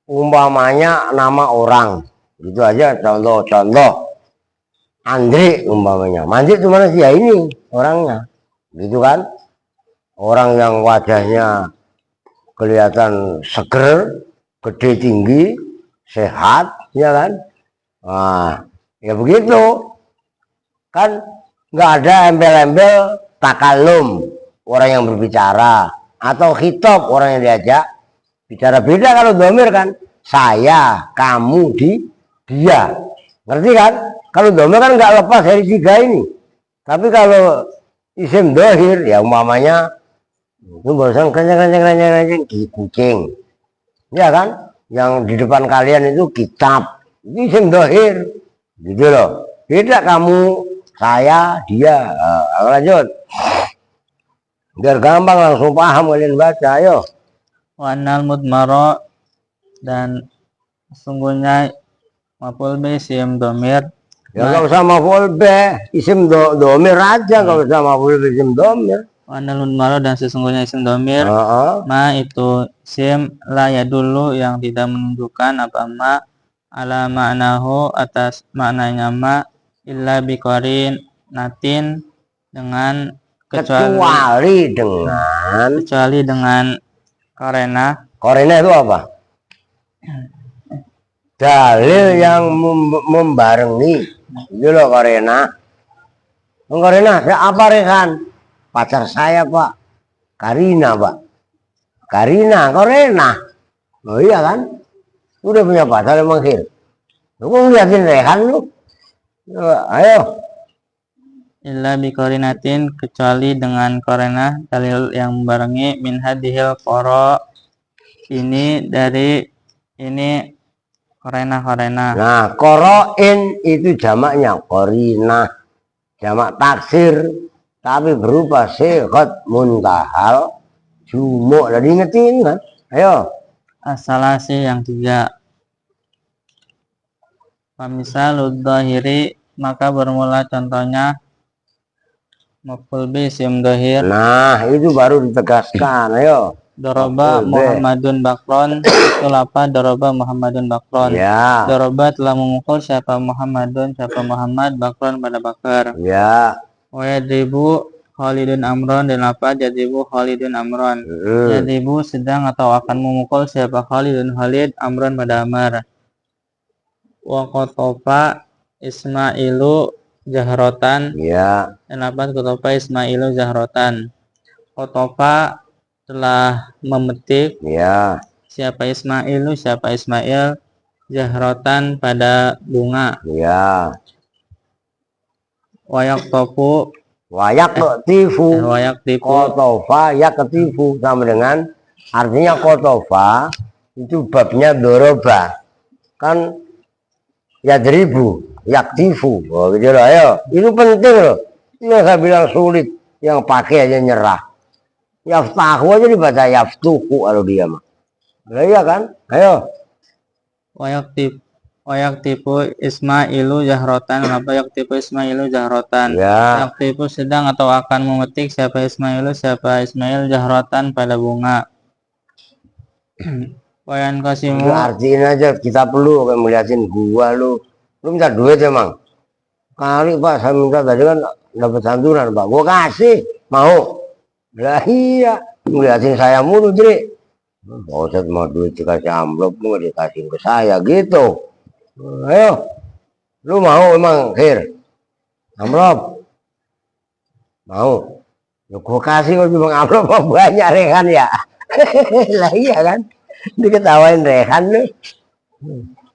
Umpamanya nama orang. Itu aja contoh-contoh. Andre umpamanya. Andre itu mana sih? Ya ini orangnya. Gitu kan? Orang yang wajahnya kelihatan seger, gede tinggi, sehat, ya kan? Nah, ya begitu. Kan nggak ada embel-embel takalum orang yang berbicara atau khitab orang yang diajak bicara. Beda kalau domir kan saya, kamu, dia, ngerti kan? Kalau domir kan nggak lepas dari tiga ini. Tapi kalau isim dohir ya umpamanya itu barusan kenceng kucing, ya kan? Yang di depan kalian itu kitab, itu isim dohir, gitu loh. Beda kamu, saya, dia. Lanjut. Biar gampang langsung paham kalian baca, ayo. Wa annal mudmara dan sesungguhnya maf'ul bih isim dhamir. Ya nggak usah maf'ul bih, isim dhamir aja, nggak usah maf'ul bih isim dhamir. Wa annal mudmara dan sesungguhnya isim dhamir. Ma itu isim la yadullu yang tidak menunjukkan apa ma ala ma'nahu atas maknanya ma illa biqarin natin dengan kecuali dengan karena itu apa? Dalil yang membarengi itu loh karena apa Rehan? Pacar saya Pak, Karina Pak, Karina. Oh iya kan, udah punya pacar emang Hil. Lu ngeliatin Rehan lu, ayo. illa biqarinatin kecuali dengan karena dalil yang membarengi min hadhil ini dari ini korena. Nah, koroin itu jamaknya korina, jamak taksir, tapi berupa sigat muntahal jumuk. Jadi ingetin kan? Ayo. Asalasi yang 3. Famisalud dhahiri, maka bermula contohnya maf'ul bi isim dhahir. Nah, itu baru ditegaskan. Ayo. Doroba Muhammadun Bakron, itu lapa doroba Muhammadun Bakron. Ya. Doroba telah memukul siapa Muhammadun, siapa Muhammad, Bakron pada Bakar. Ya. Wayadribu Khalidun Amron, dan lapa jadribu Khalidun Amron. Jadribu sedang atau akan memukul siapa Khalidun Khalid, Amron pada Amar. Wa kotopa Ismailu Jahrotan. Ya. Dan lapa kotopa Ismailu Jahrotan. Kotopa telah memetik. Ya. Siapa Ismailu, siapa Ismail, Jahrotan pada bunga. Ya. Wayak topu, Wayak tifu. wayak tipu. Kotofa yak ketifu sama dengan artinya kotofa itu babnya doroba kan ya deribu yak tifu. Oh gitu loh. Ayo, itu penting loh. Ini yang saya bilang sulit, yang pakai aja nyerah. Yaftahu aja dibaca yaftuku kalau dia mah. Nah, iya kan? Ayo. Wayak tipu Ismailu Jahrotan. Kenapa yak tipu Ismailu Jahrotan? Ya. Yak tipu sedang atau akan memetik siapa Ismailu, siapa Ismail Jahrotan pada bunga. Wayan Itu kasimu, artiin aja, kita perlu kayak melihatin gua lu. Lu minta duit emang. Kali Pak, saya minta tadi kan dapat santunan Pak. Gua kasih, mau. Lah iya, ngeliatin saya mulu, Dri. Pak Ustadz mau duit dikasih amplop, mau dikasih ke saya gitu. Ayo, lu mau emang, Hir? Amplop? Mau? Ya, gua kasih kok cuma amplop banyak Rehan ya. Lah iya kan? Diketawain Rehan lu.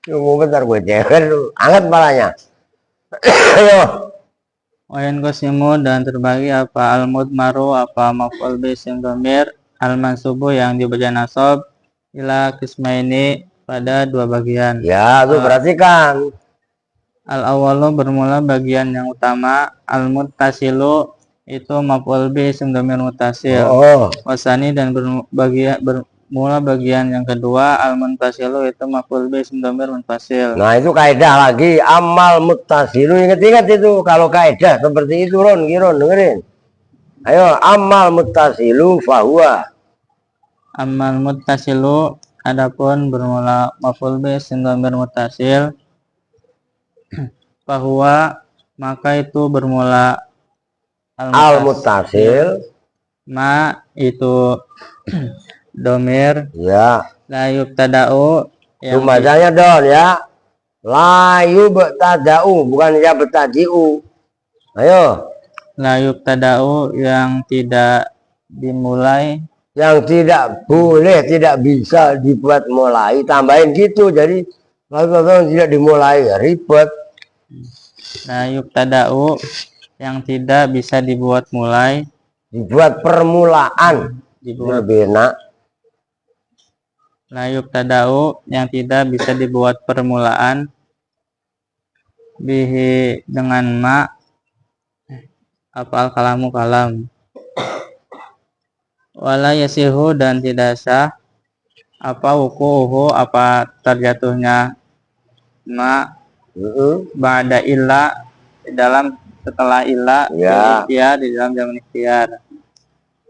Tunggu bentar gue ceker lu. Angkat palanya. Ayo. wayan kasimu, dan terbagi apa almud maru, apa maf'ul bi isim dhamir, al mansubu yang dibaca nasab, ila kismaini pada 2 bagian. Ya, tuh perhatikan. Al awalu bermula bagian yang utama, al muttasilu itu maf'ul bi isim dhamir muttasil. Oh, Wasani dan bermula bagian yang kedua, al muntasilu itu maf'ul bi isim dhamir munfasil. nah itu kaidah lagi. Amal muttasilu, ingat-ingat itu. Kalau kaidah seperti itu, Ron, Giron, dengerin. Ayo, amal muttasilu fahuwa. Amal muttasilu, adapun bermula maf'ul bi isim dhamir muttasil, bahwa maka itu bermula Al muttasil, ma itu domir, ya. la yubtada'u yang Itu bacanya Don ya. La yubtada'u, bukan ya betadi'u. Ayo. la yubtada'u yang tidak dimulai, Yang tidak boleh, tidak bisa dibuat mulai. Tambahin gitu, jadi kalau tidak dimulai, ribet. la yubtada'u yang tidak bisa dibuat mulai, Dibuat permulaan. dibuat Lebih enak. la yubtada'u yang tidak bisa dibuat permulaan, bihi dengan ma, apa kalamu kalam, wala yasihu dan tidak sah apa wukuhu apa terjatuhnya ma ba'da illa di dalam setelah illa, Ya. di dalam zaman ikhtiar.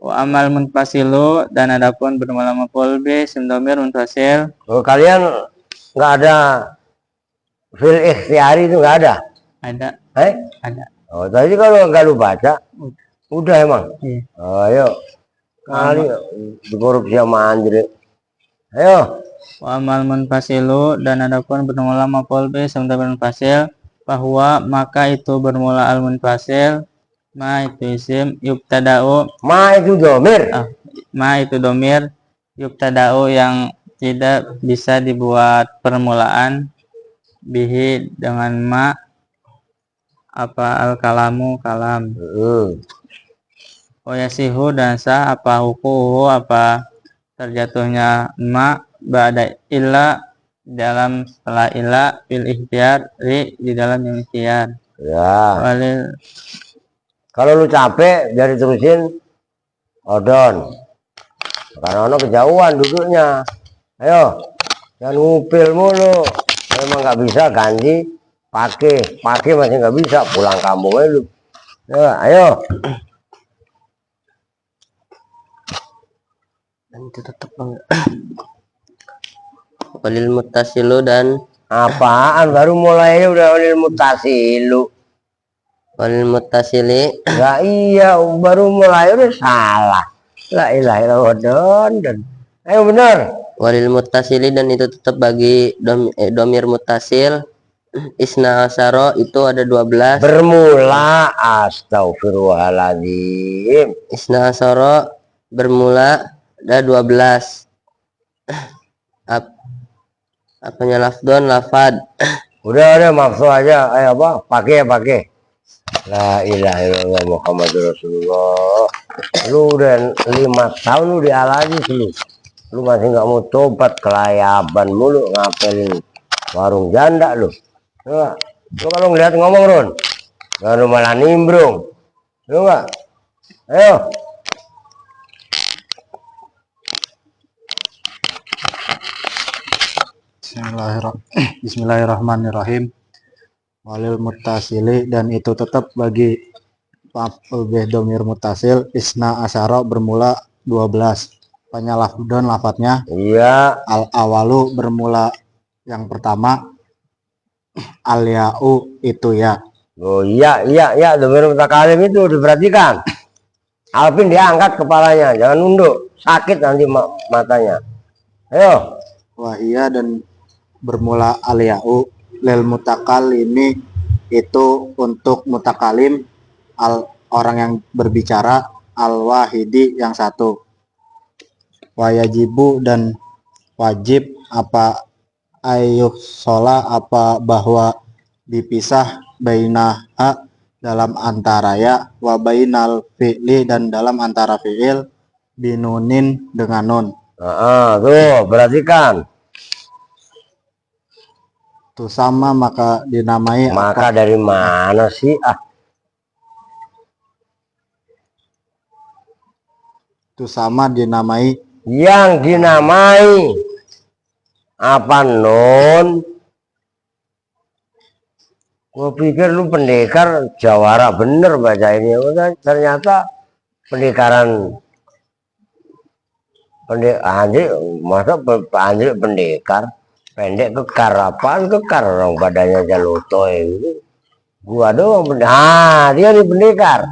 Wa amal munfasilu, dan adapun bermula maf'ul bi isim dhamir munfasil. Oh, kalian nggak ada fil ikhtiari itu nggak ada? Ada. Ada. Oh, tadi kalau nggak lu baca, udah emang. Iya. Oh, ayo. Kali dikorupsi sama Andre. Ayo. Wa amal munfasilu, dan adapun bermula maf'ul bi isim dhamir munfasil, bahwa maka itu bermula al munfasil, ma itu isim, yubtada'u Ma itu domir. ma itu domir, yubtada'u yang tidak bisa dibuat permulaan, bihi dengan ma, apa al kalamu kalam. Oyasihu dan sah apa hukuhu apa terjatuhnya ma ba'da illa dalam setelah illa fil ikhtiar di dalam yang ikhtiar. Ya. Walil Kalau lu capek biar diterusin odon. Karena ono kejauhan duduknya. Ayo, jangan ngupil mulu. Memang nggak bisa ganti pakai masih nggak bisa, pulang kampung aja lu. Ya, ayo. Dan itu tetap enggak. Walil muttasilu dan Apaan baru mulai udah walil mutasilu. walil muttasili Ya iya, baru mulai udah salah. La ilaha illallah dan. Ayo bener. walil muttasili dan itu tetap bagi domir muttasil. Isna asyara itu ada 12. Bermula astagfirullahaladzim. Isna asyara bermula ada 12. Apanya lafdon lafad. Udah maksud aja. Ayo apa? Pakai. La ilaha illallah Muhammadur Rasulullah. Lu udah 5 tahun lu di Al-Aziz lu masih nggak mau tobat, kelayaban mulu ngapelin warung janda lu. Lu kalau ngeliat ngomong Ron, lu malah nimbrung. Lu nggak? Ayo. Bismillahirrahmanirrahim. Walil muttasili dan itu tetap bagi maf'ul bih domir muttasil isna asyara bermula 12. Lafdon lafadznya Iya. al awalu bermula yang pertama, al ya'u itu ya. Oh iya domir mutakalim itu diperhatikan. Alvin diangkat kepalanya, jangan nunduk, sakit nanti matanya. Ayo. Wahia dan bermula al ya'u lil mutakalimi itu untuk mutakalim orang yang berbicara, al wahidi yang satu. Wayajibu dan wajib apa ayuh sholat apa bahwa dipisah bainaha dalam antara ya wa bainal fi'li dan dalam antara fi'il binunin dengan nun. Tuh perhatikan. Tuh sama maka dinamai Maka dari mana sih? Tuh sama dinamai Yang dinamai apa non? Gue pikir lu pendekar jawara bener baca ini. Ternyata pendekaran anjir, masa anjir pendekar pendek kekar, apaan kekar, orang badannya aja lotoy gitu. Gua doang dia nih pendekar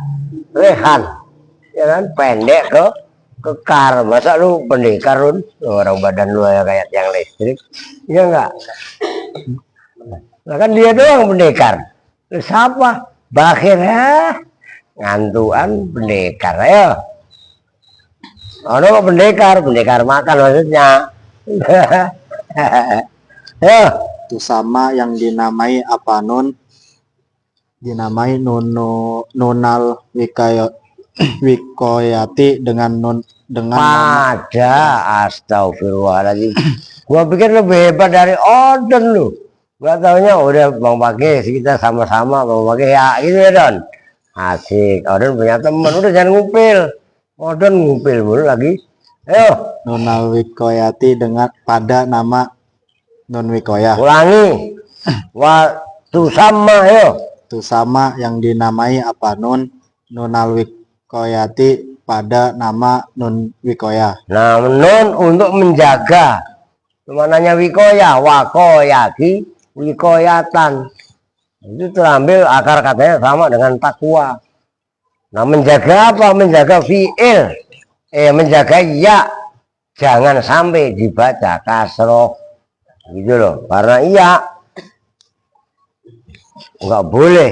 Rehan ya kan, pendek kekar, masa lu pendekar Run? Orang badan lu ya kayak yang listrik, iya enggak? Nah kan dia doang pendekar. Lu siapa? Bakir ya, ngantuan pendekar. Ayo. Ono pendekar makan maksudnya. itu sama yang dinamai apa nun, dinamai nunal wikoyati dengan nun dengan pada astagfirullahaladzim. Gua pikir lebih hebat dari Odon lu. Gak taunya udah Bang Pakai kita sama-sama Bang Pakai ya gitu ya Don. Asik. Odon punya teman, udah jangan ngupil. Odon ngupil mulu lagi. Ayo. nunal wikoyati dengan pada nama nun wikoyah. Ulangi. Waktu sama ayo. Itu sama yang dinamai apa nun nunal wikoyati pada nama nun wikoyah. Nah, nun untuk menjaga. Mananya wikoya, wakoyaki, wikoyatan. Itu terambil akar katanya sama dengan takwa. Nah, menjaga apa? Menjaga fi'il. Menjaga ya. Jangan sampai dibaca kasroh. Gitu loh. Karena iya nggak boleh.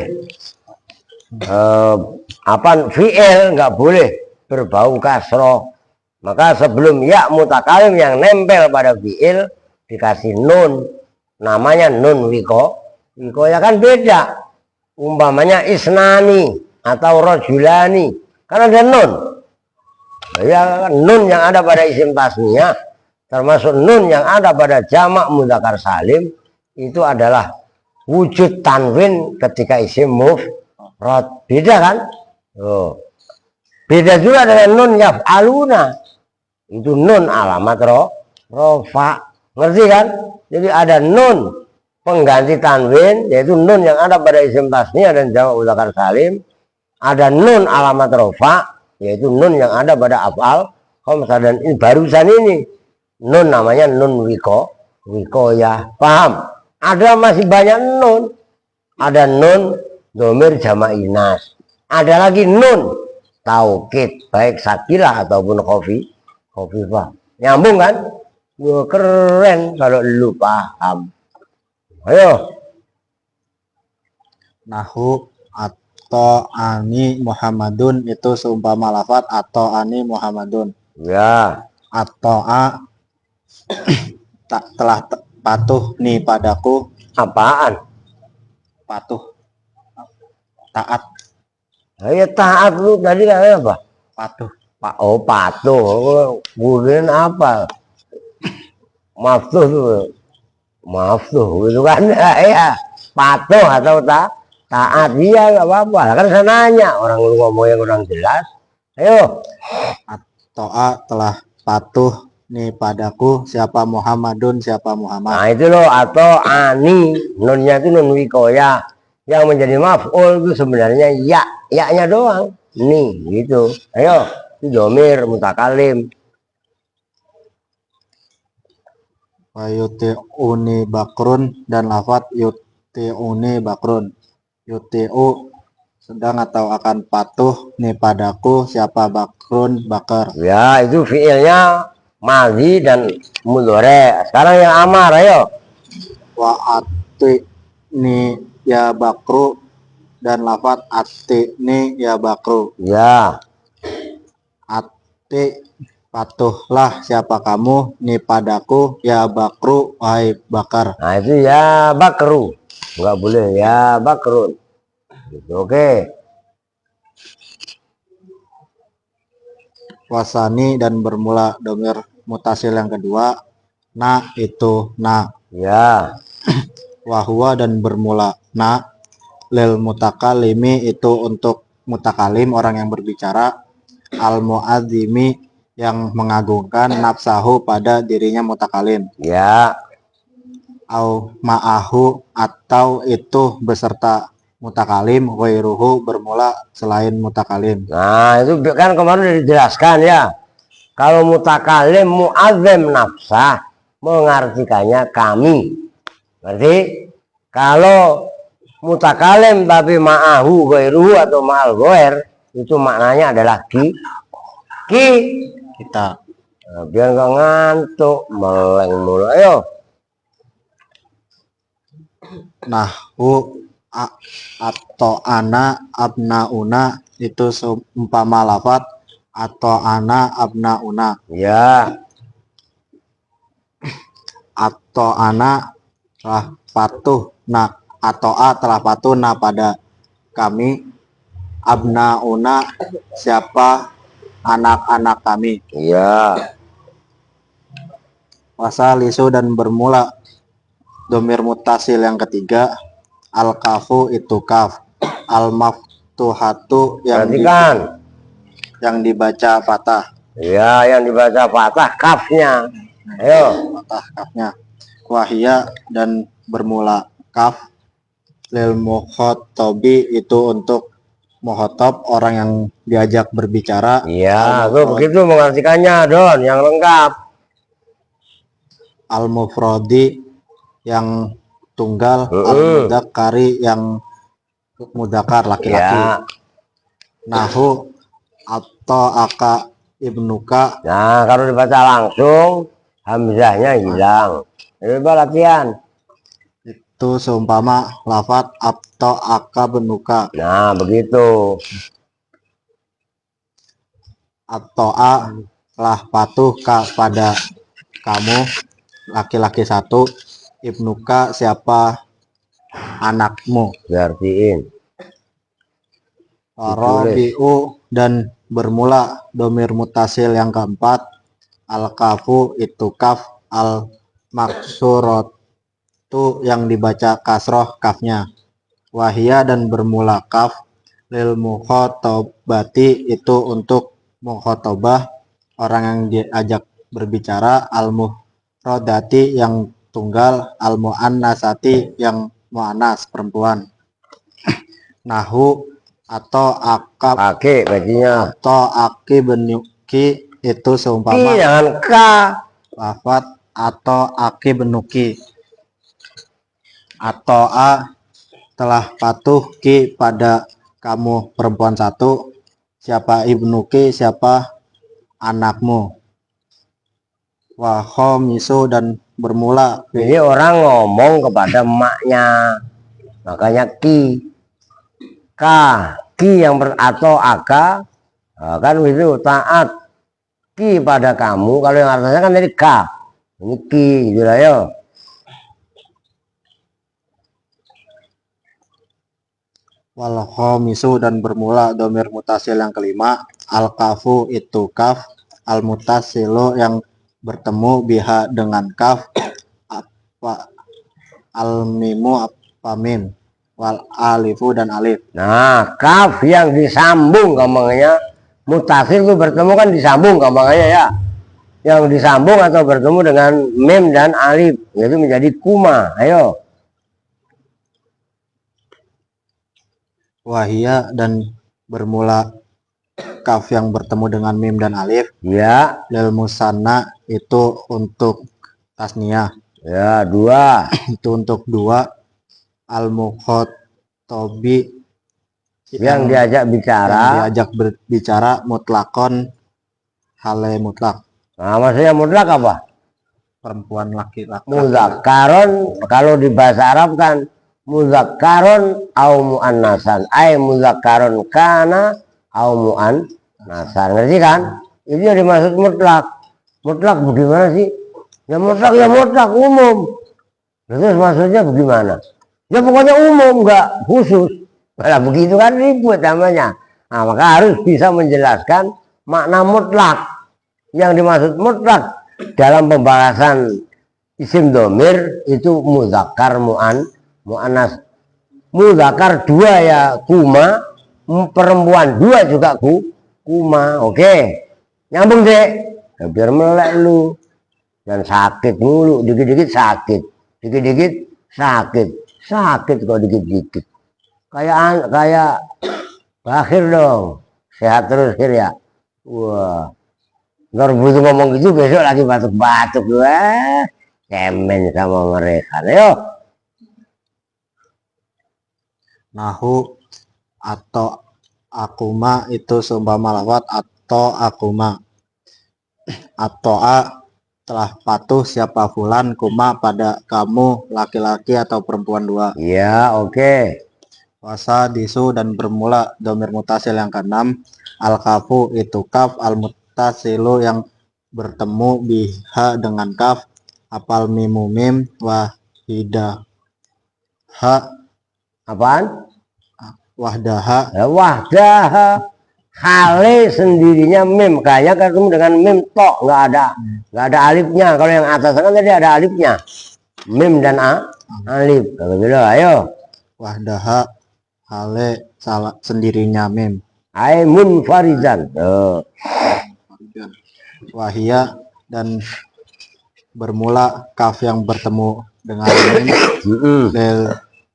Fi'il nggak boleh berbau kasroh. Maka sebelum ya mutakalim yang nempel pada fi'il dikasih nun, namanya nun wiko. Wiko ya kan beda. Umpamanya isnani atau rojulani, karena ada nun. Ya, nun yang ada pada isim tasniyah, termasuk nun yang ada pada jamak mudzakkar salim, itu adalah wujud tanwin ketika isim mufrad. Beda kan? Oh. Beda juga dengan nun yaf'aluna. Itu nun alamat rofa. Ngerti kan? Jadi ada nun pengganti tanwin, yaitu nun yang ada pada isim tasniyah dan jamak mudzakkar salim. Ada nun alamat rofa, yaitu nun yang ada pada af'al khamsah. Dan ini barusan ini nun namanya nun wikoyah. Paham? Ada masih banyak nun. Ada nun domir jamak inas. Ada lagi nun taukid, baik sakilah ataupun khofifah. Nyambung kan? Wah, keren kalau lu paham. Ayo. Nahu atau ani Muhammadun itu seumpama lafat atau ani Muhammadun. Ya. Atau tak telah patuh ni padaku. Apaan? Patuh. Taat. Ya taat lu tadi kan apa? Patuh. Oh patuh. Kemudian apa? Maftuh tuh. Maftuh gitu kan. Ya. Patuh atau taat dia nggak apa-apa. Kan saya nanya orang lu ngomong yang kurang jelas. Ayo. Atau telah patuh nih padaku siapa Muhammadun siapa Muhammad. Nah itu loh, atau ani nunnya itu nun wikoya, yang menjadi maf'ul itu sebenarnya ya-nya doang nih gitu. Ayo, itu domir mutakalim. Wa yuti'uni bakrun dan lafat yuti'uni bakrun. Yuti'u sedang atau akan patuh nih padaku siapa bakrun bakar. Ya itu fiilnya madhi dan mudhari. Sekarang yang amar, ayo. Wa ati ni ya bakru dan lafat ati ni ya bakru. Ya. Ati patuhlah siapa kamu nih padaku ya bakru wahai bakar. Nah itu ya bakru, nggak boleh ya bakrun. Gitu, oke. Wasani dan bermula domir mutasil yang kedua. Na itu na. Ya. Wahwa dan bermula na. Lil mutakalimi itu untuk mutakalim orang yang berbicara. Al muadzimi yang mengagungkan nafsahu pada dirinya mutakalim. Ya. Au ma'ahu atau itu beserta mutakalim, ghairuhu bermula selain mutakalim. Nah itu kan kemarin sudah dijelaskan ya. Kalau mutakalim mu'azzim nafsah, mengartikannya kami. Berarti kalau mutakalim tapi ma'ahu ghairuhu atau ma'al ghair, itu maknanya adalah Kita. Nah, biar nggak ngantuk meleng mulu. Ayo. Nahu atau ana abnauna itu seumpama lafat atau ana abnauna. Ya. Atau ana telah patuh na atau a telah patuh na pada kami. Abnauna siapa anak-anak kami. Ya. Wasalisu dan bermula domir mutasil yang ketiga. Al kafu itu kaf. Al maftuhatu yang dibaca patah. Ya, yang dibaca patah kafnya. Ayo. Patah kafnya. Wahia dan bermula kaf. Lil mukhatobi itu untuk muhotob orang yang diajak berbicara. Iya, tuh begitu mengartikannya, Don, yang lengkap. Al mufrodi yang tunggal. Al mudakari yang mudakar laki-laki. Ya. Nahu atau aka ibnuka. Nah, kalau dibaca langsung hamzahnya hilang. Coba latihan. Itu seumpama lafat atau aka benuka. Nah, begitu. Atau a telah patuh pada kamu laki-laki satu. Ibnuka siapa anakmu. Berartiin. Warabi'u dan bermula domir mutasil yang keempat. Al-kafu itu kaf, al-maksuratu yang dibaca kasroh kafnya. Wahia dan bermula kaf, lil mukhotobati itu untuk mukhotobah orang yang diajak berbicara, al-muhrodati yang tunggal, al-mu'annasati yang mu'annas perempuan. Nahu atau akab Pakai bajunya. atau aki benuki itu Ki seumpama jangan ka. lafat atau aki benuki. Atau a telah patuh ki pada kamu perempuan satu. Siapa ibnuki, siapa anakmu. Wahomisu dan bermula Jadi orang ngomong kepada emaknya, makanya ki. Ka, ki yang atau aka, kan itu taat ki pada kamu. Kalau yang artinya kan tadi ka, ini ki gitu lah yo. Walhomisu dan bermula domir mutasil yang kelima. Al-kafu itu kaf, al-mutasilu yang bertemu biha dengan kaf, apa al-mimu apa mim, wal alifu dan alif. Nah, kaf yang disambung gampangnya, mutasil itu bertemu kan disambung gampangnya ya. Yang disambung atau bertemu dengan mim dan alif, yaitu menjadi kuma. Ayo. Wahia dan bermula kaf yang bertemu dengan mim dan alif. Ya, Lil musanna itu untuk tasniyah. ya dua. Itu untuk dua. Al mukhotobi Yang diajak bicara. yang diajak berbicara mutlakon hale mutlak. Nah, maksudnya mutlak apa? Perempuan laki-laki. Muzakkaron, kalau di bahasa Arab kan muzakkaron au muannasan. Ai muzakkaron kana au muannasan. Ngerti kan? Itu yang dimaksud mutlak. Mutlak bagaimana sih? Ya mutlak umum. Terus maksudnya bagaimana? Ya pokoknya umum, enggak khusus. Nah, begitu kan ribut namanya. Nah, maka harus bisa menjelaskan makna mutlak. Yang dimaksud mutlak dalam pembahasan isim domir itu muzakkar mu'annas. Muzakkar dua ya kuma, perempuan dua juga kuma. Oke. Nyambung deh. Ya, biar melek lu. Dan sakit mulu, dikit-dikit sakit. Dikit-dikit sakit. Sakit kok dikit-dikit. Kayak akhir dong. Sehat terus Khir ya. Wah. Nggak butuh ngomong gitu, besok lagi batuk-batuk. Wah. Cemen sama mereka. Ayo. Nahu atau akuma itu seumpama lafat atau akuma. Atau a telah patuh siapa fulan kuma pada kamu laki-laki atau perempuan dua. Iya, oke. Wasa disu dan bermula domir mutasil yang keenam. Al kafu itu kaf, al mutasilu yang bertemu biha dengan kaf, apal mimu mim, wahidah ha Apaan? wahdaha Ya, wahdah. Hale sendirinya mim, kayaknya ketemu dengan mim tok, nggak ada alifnya. Kalau yang atas kan tadi ada alifnya, mim dan alif. Kalau gitu, ayo. wahdaha hale salah sendirinya mim. Ai munfarizan. Wahia dan bermula kaf yang bertemu dengan mim. Lil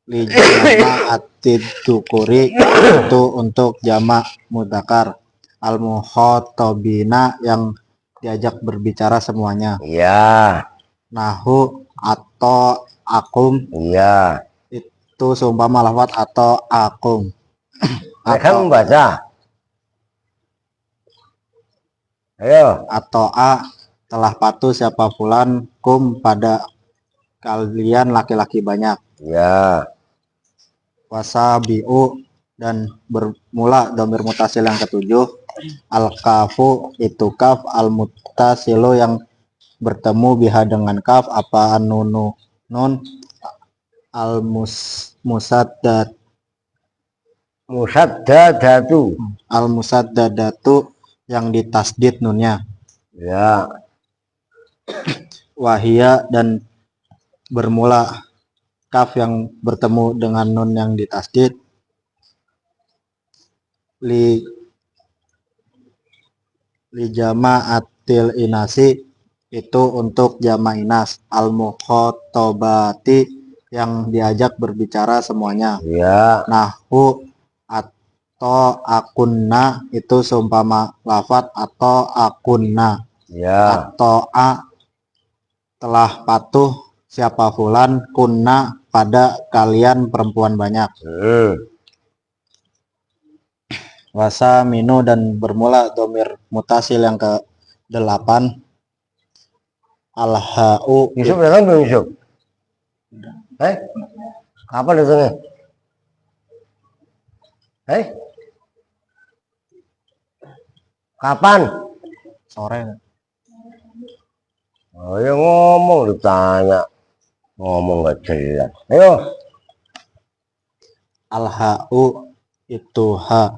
lijama atidukuri itu untuk jamak mudzakkar. Al mukhotobina yang diajak berbicara semuanya. Iya, Nahu atau akum iya. itu seumpama lafat atau akum. Mereka membaca. Ayo. Atau a telah patuh siapa fulan kum pada kalian laki-laki banyak. Ya. Wasabiu dan bermula domir mutasil yang ketujuh. Al kafu itu kaf, al mutasilu yang bertemu biha dengan kaf, apa nunu nun, al musaddat Musaddadatu. Al musaddadatu yang ditasdid nunnya. Ya. Wahia dan bermula kaf yang bertemu dengan nun yang ditasdid. Li jama'atil inasi itu untuk jama' inas. Al mukhatabati yang diajak berbicara semuanya. Ya. Nahu atau akunna itu seumpama lafat atau akunna. Ya. Atau telah patuh siapa fulan kunna pada kalian perempuan banyak. Wasa minu dan bermula domir mutasil yang ke-8. Al-ha'u. Yusuf datang belum Yusuf? Kapan datangnya? Kapan? Sore. Oh ya ngomong ditanya. Ngomong gak jelas. Ayo. Al-ha'u itu ha.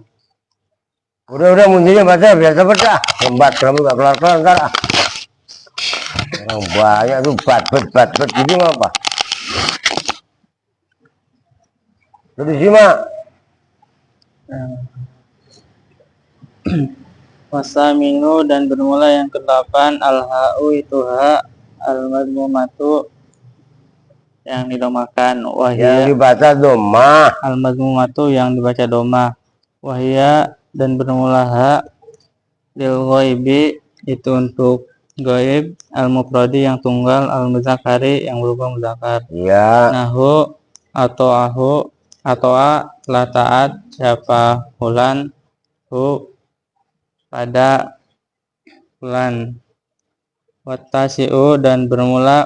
Udah munculnya baca biar cepet dah. Lembat kamu gak kelar-kelar ntar. Orang banyak tuh bat gitu apa? Terus simak. Wasaminu dan bermula yang ke-8 al-ha'u itu ha, al-madmumatu yang didomakan, wahia Yang dibaca doma. al-madmumatu yang dibaca doma, wahia dan bermula ha, lil ghaibi itu untuk gaib, al-mufradi yang tunggal, al-muzakkari yang berupa muzakkar. Ya. Nahu atau ahu atau telah taat siapa fulan hu pada bulan. Wattasi'u dan bermula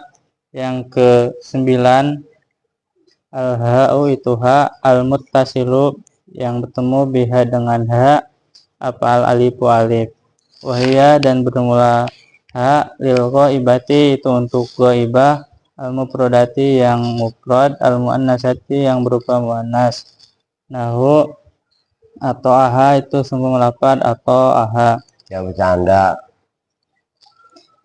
yang ke-9 al-ha'u itu ha, al-muttasilu yang bertemu biha dengan ha, apa al-alifu alif. Wahia dan bermula ha, lil ghaibati itu untuk ghaibah, al-mufradati yang mufrad, al-muannasati yang berupa muannas. Nahu atau aha itu sungguh melafad atau aha. Yang bercanda.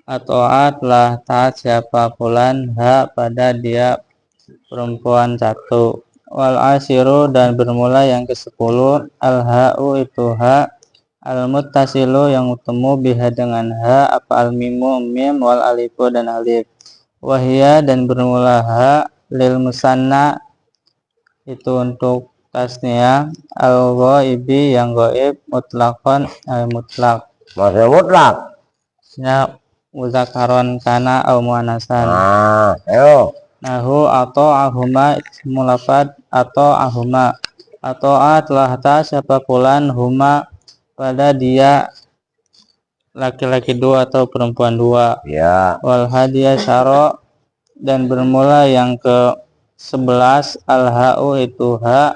Atau telah taat siapa fulan ha pada dia perempuan satu. Wal asiru dan bermula yang ke-10 al-ha'u itu ha, al-muttasilu yang bertemu biha dengan ha, apa al-mimu mim wal alifu dan alif. Wahia dan bermula ha, lil musanna itu untuk tasniah, al-ghaibi yang gaib, mutlaqan al-mutlaq. Maksudnya mutlak. Maksudnya muzakaron kana au muannasan. Ayo. Nahu atau ahuma mulafad atau ahuma. Atau telah atas siapa fulan huma pada dia laki-laki 2 atau perempuan 2. Ya. Wal hadiah syaro dan bermula yang ke-11 al-ha'u itu ha,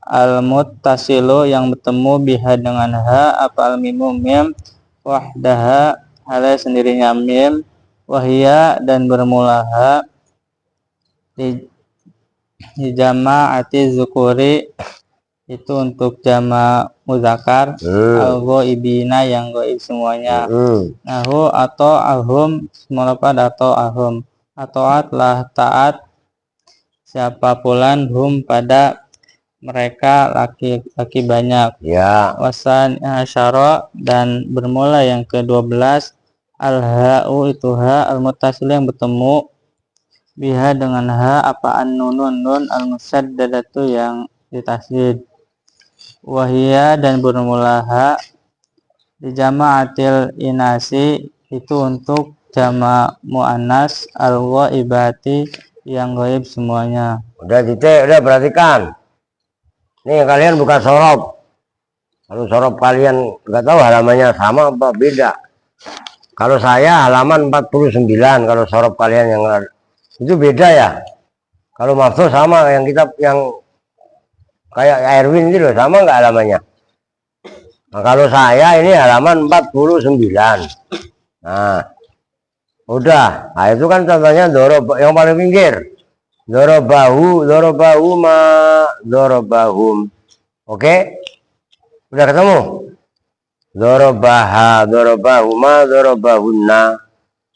al-muttasilu yang bertemu biha dengan ha, apa al-mimu mim wahdaha halai sendirinya mim, wahia dan bermula ha di jama'ati zukuri itu untuk jama' muzakkar, al-ghaibina yang gaib semuanya. Nahu atau ahum semulapad atau ahum. Atau telah taat siapa fulan hum pada mereka laki-laki banyak. Ya. Wasan asyara dan bermula yang ke-12 al-ha'u itu ha, al-muttasil yang bertemu biha dengan ha, apa an-nunun nun al-musaddadatu yang ditasdid. Wahia dan bermula ha di jama'atil inasi itu untuk jama' muannas al-ghaibati yang gaib semuanya. Udah titik, udah perhatikan. Nih kalian buka sorop. Kalau sorop kalian nggak tahu halamannya sama apa beda. Kalau saya halaman 49, kalau sorop kalian yang itu beda ya. Kalau maksud sama yang kita yang kayak Erwin itu loh, sama nggak halamannya? Nah, kalau saya ini halaman 49. Nah, udah. Nah, itu kan contohnya dorob yang paling pinggir. Dorobahum. Oke? Udah ketemu? Dorobaha, dorobahuma, dorobahunna,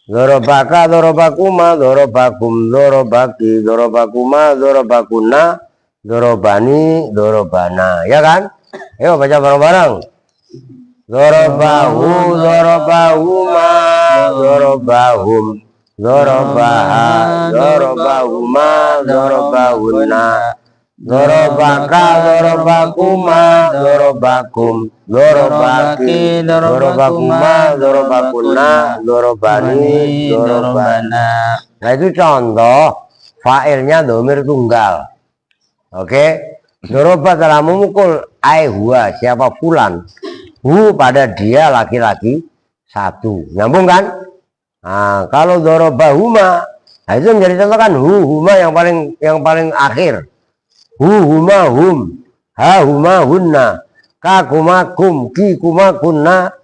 dorobaka, dorobakuma, dorobakum, dorobaki, dorobakuma, dorobakunna, dorobani, dorobana. Ya kan? Ayo baca bareng-bareng. Dorobahu, dorobahuma, dorobahum, dorobaha, dorobahuma, dorobahunna, dorobaka, dorobakuma, dorobakum, dorobaki, dorobakuma, dorobakunna, dorobani, dorobana. Nah itu contoh failnya domir tunggal. Oke, doroba telah memukul huwa siapa fulan, hu pada dia laki-laki satu. Nyambung kan? Nah, kalau dorobahuma, nah itu menjadi contoh kan huma yang paling akhir. Huma hum, ha huma hunna, ka kuma kum, ki kuma kunna,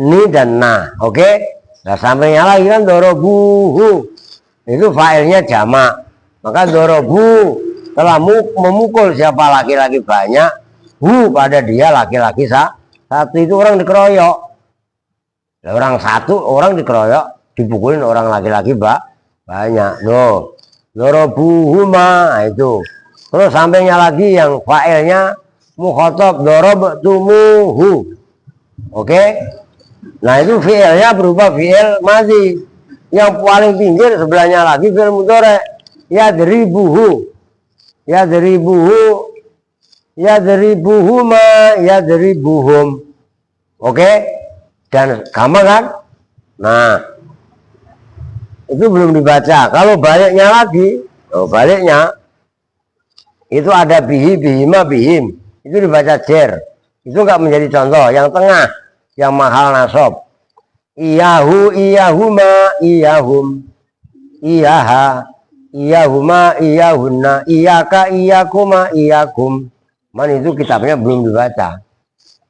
ni dan na. Oke? Nah sampainya lagi kan dorobuhu, itu failnya jamak. Maka dorobu telah memukul siapa laki-laki banyak, hu pada dia laki-laki satu. Itu orang dikeroyok. Orang satu orang dikeroyok, dipukulin orang laki-laki banyak. No, dorobuhuma itu. Terus sampainya lagi yang failnya mukhotob dorobtumuhu. Oke? Nah itu fiilnya berupa fiil madhi. Yang paling pinggir sebelahnya lagi fiil mudhari. Yadribuhu, yadribuhu, yadribuhuma, yadribuhum. Oke? Dan gampang kan? Nah, itu belum dibaca. Kalau baliknya lagi, baliknya itu ada bihi, bihima, bihim. Itu dibaca jer. Itu enggak menjadi contoh. Yang tengah, yang mahal nasab. Iyahu, iyahuma, iyahum, iyaha, iyahuma, iyahunna, iyaka, iyakuma, iyakum. Man itu kitabnya belum dibaca.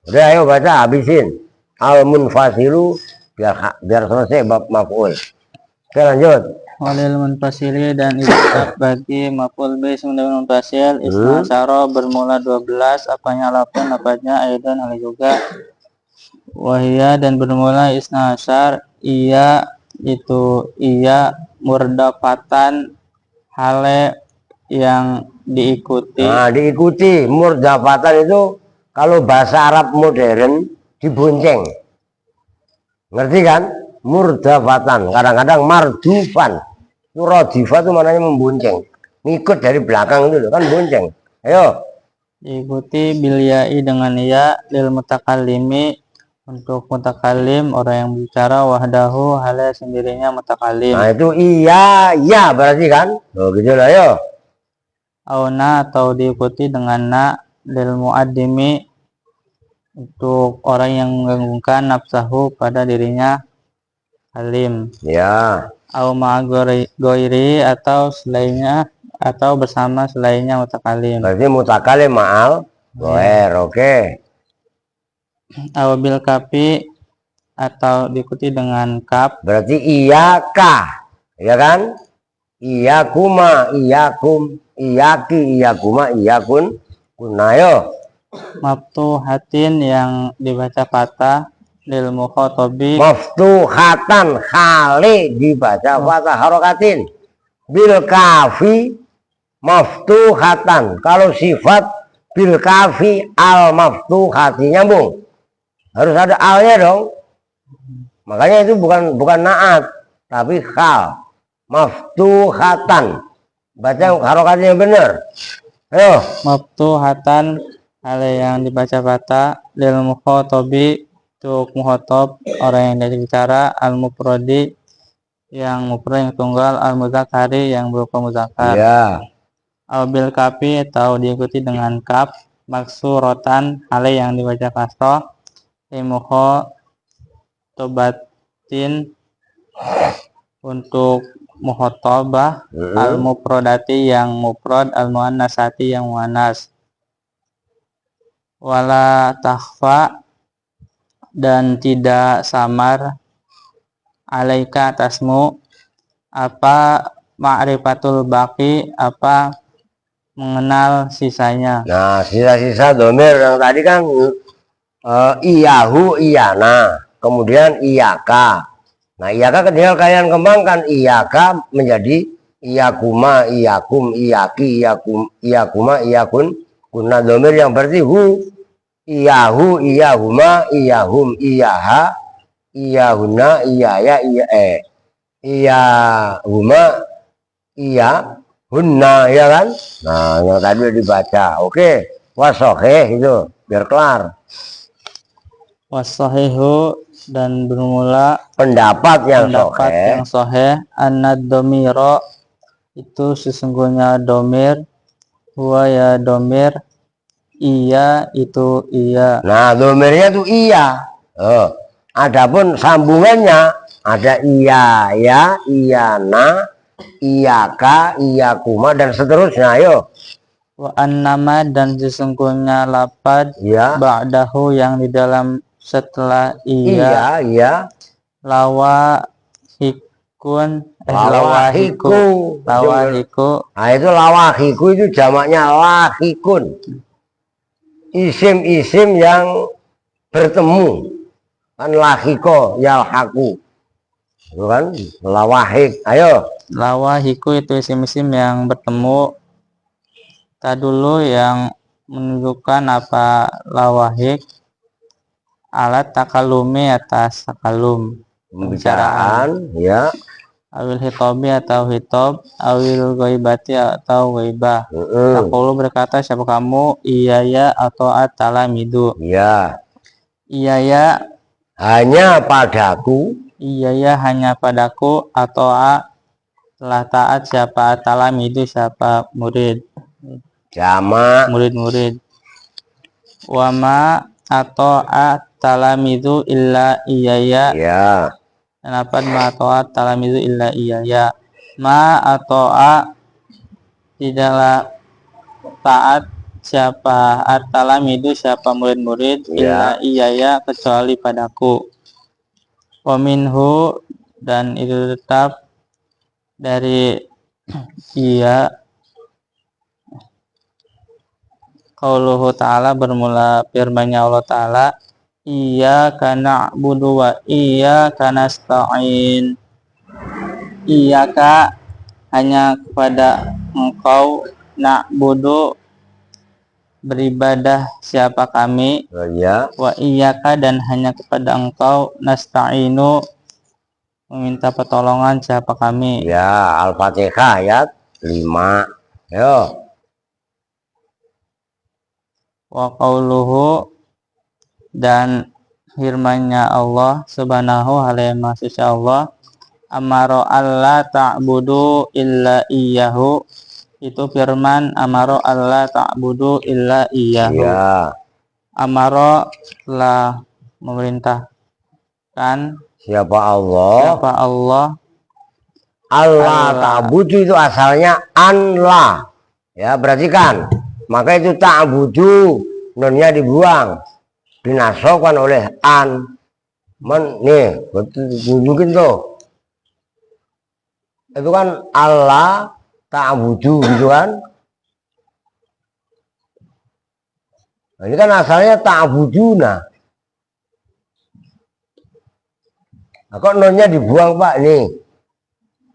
Udah ayo baca, habisin. Al-munfasilu biar selesai bab maf'ul. Oke lanjut. Walil munfasili dan ibadah bagi maf'ul bi semudah munfasil isna syara bermula 12 apanya lapun apanya aidan hal juga wahia dan bermula isna asyar iya itu iya murdafatan hale yang diikuti. Nah diikuti murdafatan itu kalau bahasa Arab modern dibonceng, ngerti kan? Murdafatan kadang-kadang mardufan. Itu rodifah itu maknanya membonceng, ngikut dari belakang itu kan bonceng. Ayo. Diikuti bilyai dengan ya lil mutakallimi untuk mutakalim orang yang bicara wahdahu halnya sendirinya mutakalim. Nah itu iya ya berarti kan? Oh gitu lah yo. Auna atau diikuti dengan na lil muaddimi untuk orang yang menggabungkan nafsahu pada dirinya halim. Ya. Au goiri atau selainnya atau bersama selainnya mutakalim. Berarti mutakalim ma'al goer, oke. Au bil kapi atau diikuti dengan kap. Berarti iyaka, ya kan? Iyakuma, iyakum, iyaki, iyakuma, iyakun, kunayo. Maftuhatin yang dibaca patah lil mukhatabi. Maftuhatan khali dibaca patah harokatin. Bil kafi maftuhatan. Kalau sifat bil kafi al maftuhati nyambung. Harus ada alnya dong. Makanya itu bukan naat tapi khal. Maftuhatan. Baca harokatnya yang benar. Ayo. Maftuhatan hal yang dibaca patah lil mukhatabi untuk muhotob orang yang bicara al mufradi yang mufrad yang tunggal al muzakkari yang berupa muzakkar. Ya. Al bil kapi atau diikuti dengan kap maksurotan hal yang dibaca kasroh limuho tobatin untuk muhotobah al mufrodati yang mufrad al muannasati yang muannas wala takhfa dan tidak samar alaika atasmu apa ma'rifatul baqi apa mengenal sisanya. Nah, sisa-sisa domir yang tadi kan iyahu, iyana, kemudian iyaka. Nah, iyaka tinggal kalian kembangkan. Iyaka menjadi iyakuma, iyakum, iyaki, iyakum, iyakuma, iyakun. Kuna domir yang berarti hu, iyahu, iyahuma, iyahum, iyaha, iyahuna, iyaya, iyahuma, iyahunna, ya kan? Nah, yang tadi udah dibaca. Oke, wasoheh itu biar kelar. Wasahihu dan bermula Pendapat yang sahih anad domiro itu sesungguhnya domir, huwa ya domir, iya itu iya. Nah, domirnya itu iya. Adapun sambungannya ada iya ya, iyana, iyaka, iyakuma dan seterusnya. Ayo. Wa annama dan sesungguhnya lapad Ya. ba'dahu yang di dalam setelah Iya, iya. lawahikun Lawahiku. lawahiku Nah, itu lawahiku itu jamaknya lahikun. Isim-isim yang bertemu. Kan lahiko, yalhaku. Itu kan lawahik. Ayo. lawahiku itu isim-isim yang bertemu. Kita dulu yang menunjukkan apa lawahik, alat takalumi atas takalum, Pembicaraan, ya. awil hitobi atau hitob, awil goibati atau goibah. Takulu berkata siapa kamu, iyaya atau at-talamidu. Ya. Iyaya Hanya padaku. iyaya hanya padaku, atau telah taat siapa at-talamidu siapa murid, Jamak. murid-murid. Wama atau at-talamidu illa iyaya. Ya. Dapat ma to'a talamizu illa iyaya. Ma ato'a tidaklah taat siapa at-talamidu siapa murid-murid illa iyaya kecuali padaku. Wa minhu dan itu tetap dari iya qauluhu ta'ala bermula firman-Nya Allah Ta'ala iyyaka na'budu wa iyyaka nasta'in. Iyyaka hanya kepada engkau, na'budu beribadah siapa kami, Ya. wa iyyaka dan hanya kepada engkau, nasta'inu meminta pertolongan siapa kami. Ya, Al-Fatihah ayat 5. Yo. Wa qauluhu dan firman-Nya Allah Subhanahu alaihi maha Allah, amaro alla ta'budu illa iyyahu, itu firman amaro alla ta'budu illa iyyahu. Ya. Amaro telah memerintahkan Siapa Allah? Allah ta'budu itu asalnya anla. Ya, perhatikan. Maka itu ta'budu, nunnya dibuang. Dinasokan oleh an. Nih, tunjukin tuh. Itu kan Allah ta'budu gitu kan. Nah, ini kan asalnya ta'buduna. Nah, kok nonnya dibuang Pak nih?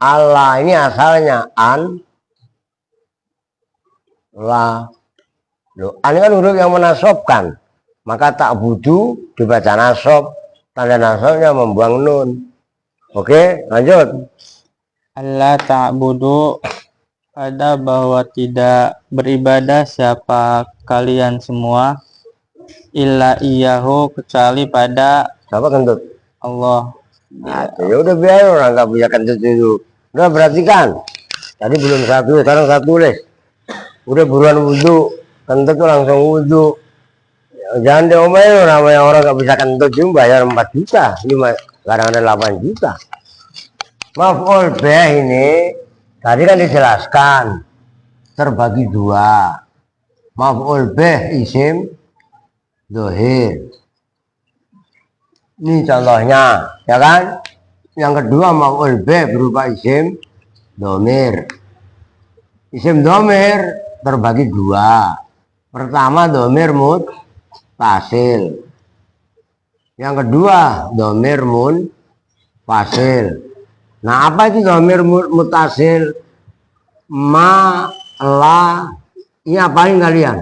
Allah ini asalnya an la. Loh, an kan huruf yang menasobkan. Maka ta'budu dibaca nasob, tanda nasobnya membuang nun. Oke, lanjut. Allah ta'budu pada bahwa tidak beribadah siapa kalian semua illa iyyahu kecuali pada Siapa kentut? Allah. Nah, ya udah biar orang nggak punya kentut itu. Udah perhatikan. Tadi belum satu, sekarang satu tulis. Udah buruan wudhu, kentut tuh langsung wudhu. Jangan diomelin namanya orang nggak bisa kentut itu bayar 4 juta, ini kadang ada 8 juta. Maf'ul bih ini tadi kan dijelaskan terbagi 2. Maf'ul bih isim dohir. Ini contohnya, ya kan? Yang kedua maf'ul bih berupa isim domir. Isim domir terbagi dua. Pertama domir muttasil, yang kedua domir munfasil. Nah, apa itu domir muttasil? Ma, la, ini apain kalian?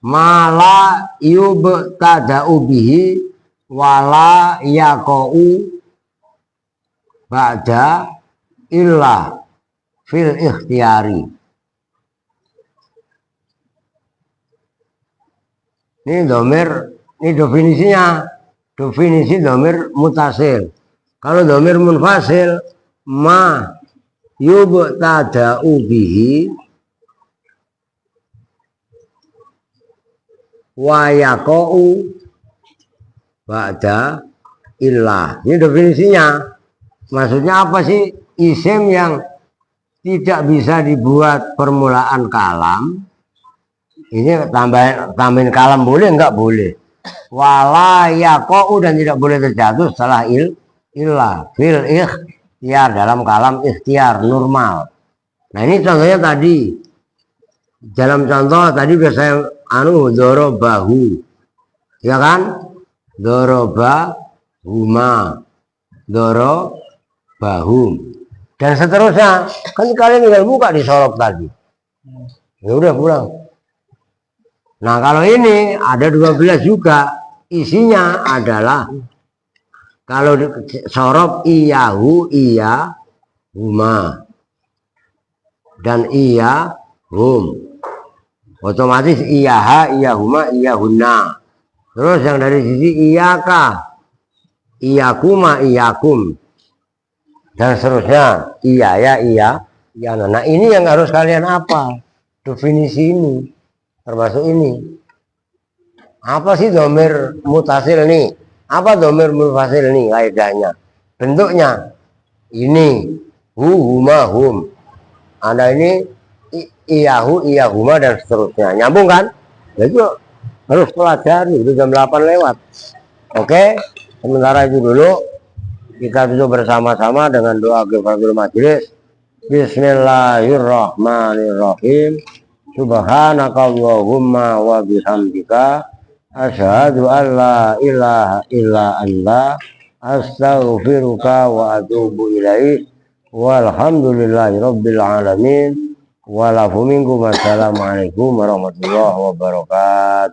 Ma la yubtada'u bihi wala yaqa'u ba'da illa fil ikhtiyari. Ini domir, ini definisinya. Definisi domir mutasil. Kalau domir munfasil, ma yubtada'u bihi wa yaqa'u ba'da illa. Ini definisinya. Maksudnya apa sih? Isim yang tidak bisa dibuat permulaan kalam. Ini tambahin kalam boleh enggak? Boleh. Wala yaqa'u, dan tidak boleh terjatuh setelah illa fil ikhtiyar, dalam kalam ikhtiar normal. Nah, ini contohnya tadi. Dalam contoh tadi biasanya dorobahu, ya kan? Dorobahuma, dorobahum, dan seterusnya. Kan kalian tinggal buka di sorop tadi. Ya udah pulang. Nah, kalau ini ada 12 juga. Isinya adalah kalau sorop iyahu, iya huma, dan iya hum. Otomatis iyaha, iyahuma, iyahuna. Terus yang dari sisi iyaka, iyakuma, iyakum, dan seterusnya. Iya, iya. Nah, ini yang harus kalian apa? Definisi ini. Termasuk ini. Apa sih domir mutasil nih? Apa domir munfasil nih kaidahnya? Bentuknya ini huma, hum. Ada ini iyahu, iyahuma, dan seterusnya. Nyambung kan? Jadi harus pelajari. Itu jam 8 lewat. Oke, sementara itu dulu. Kita tutup bersama-sama dengan doa kifaratul majelis. Bismillahirrahmanirrahim. Subhanakallahumma wa bihamdika asyhadu an la ilaha illa anta astaghfiruka wa atubu ilaik. Walhamdulillahi rabbil alamin. Walafu minkum. Assalamualaikum warahmatullahi wabarakatuh.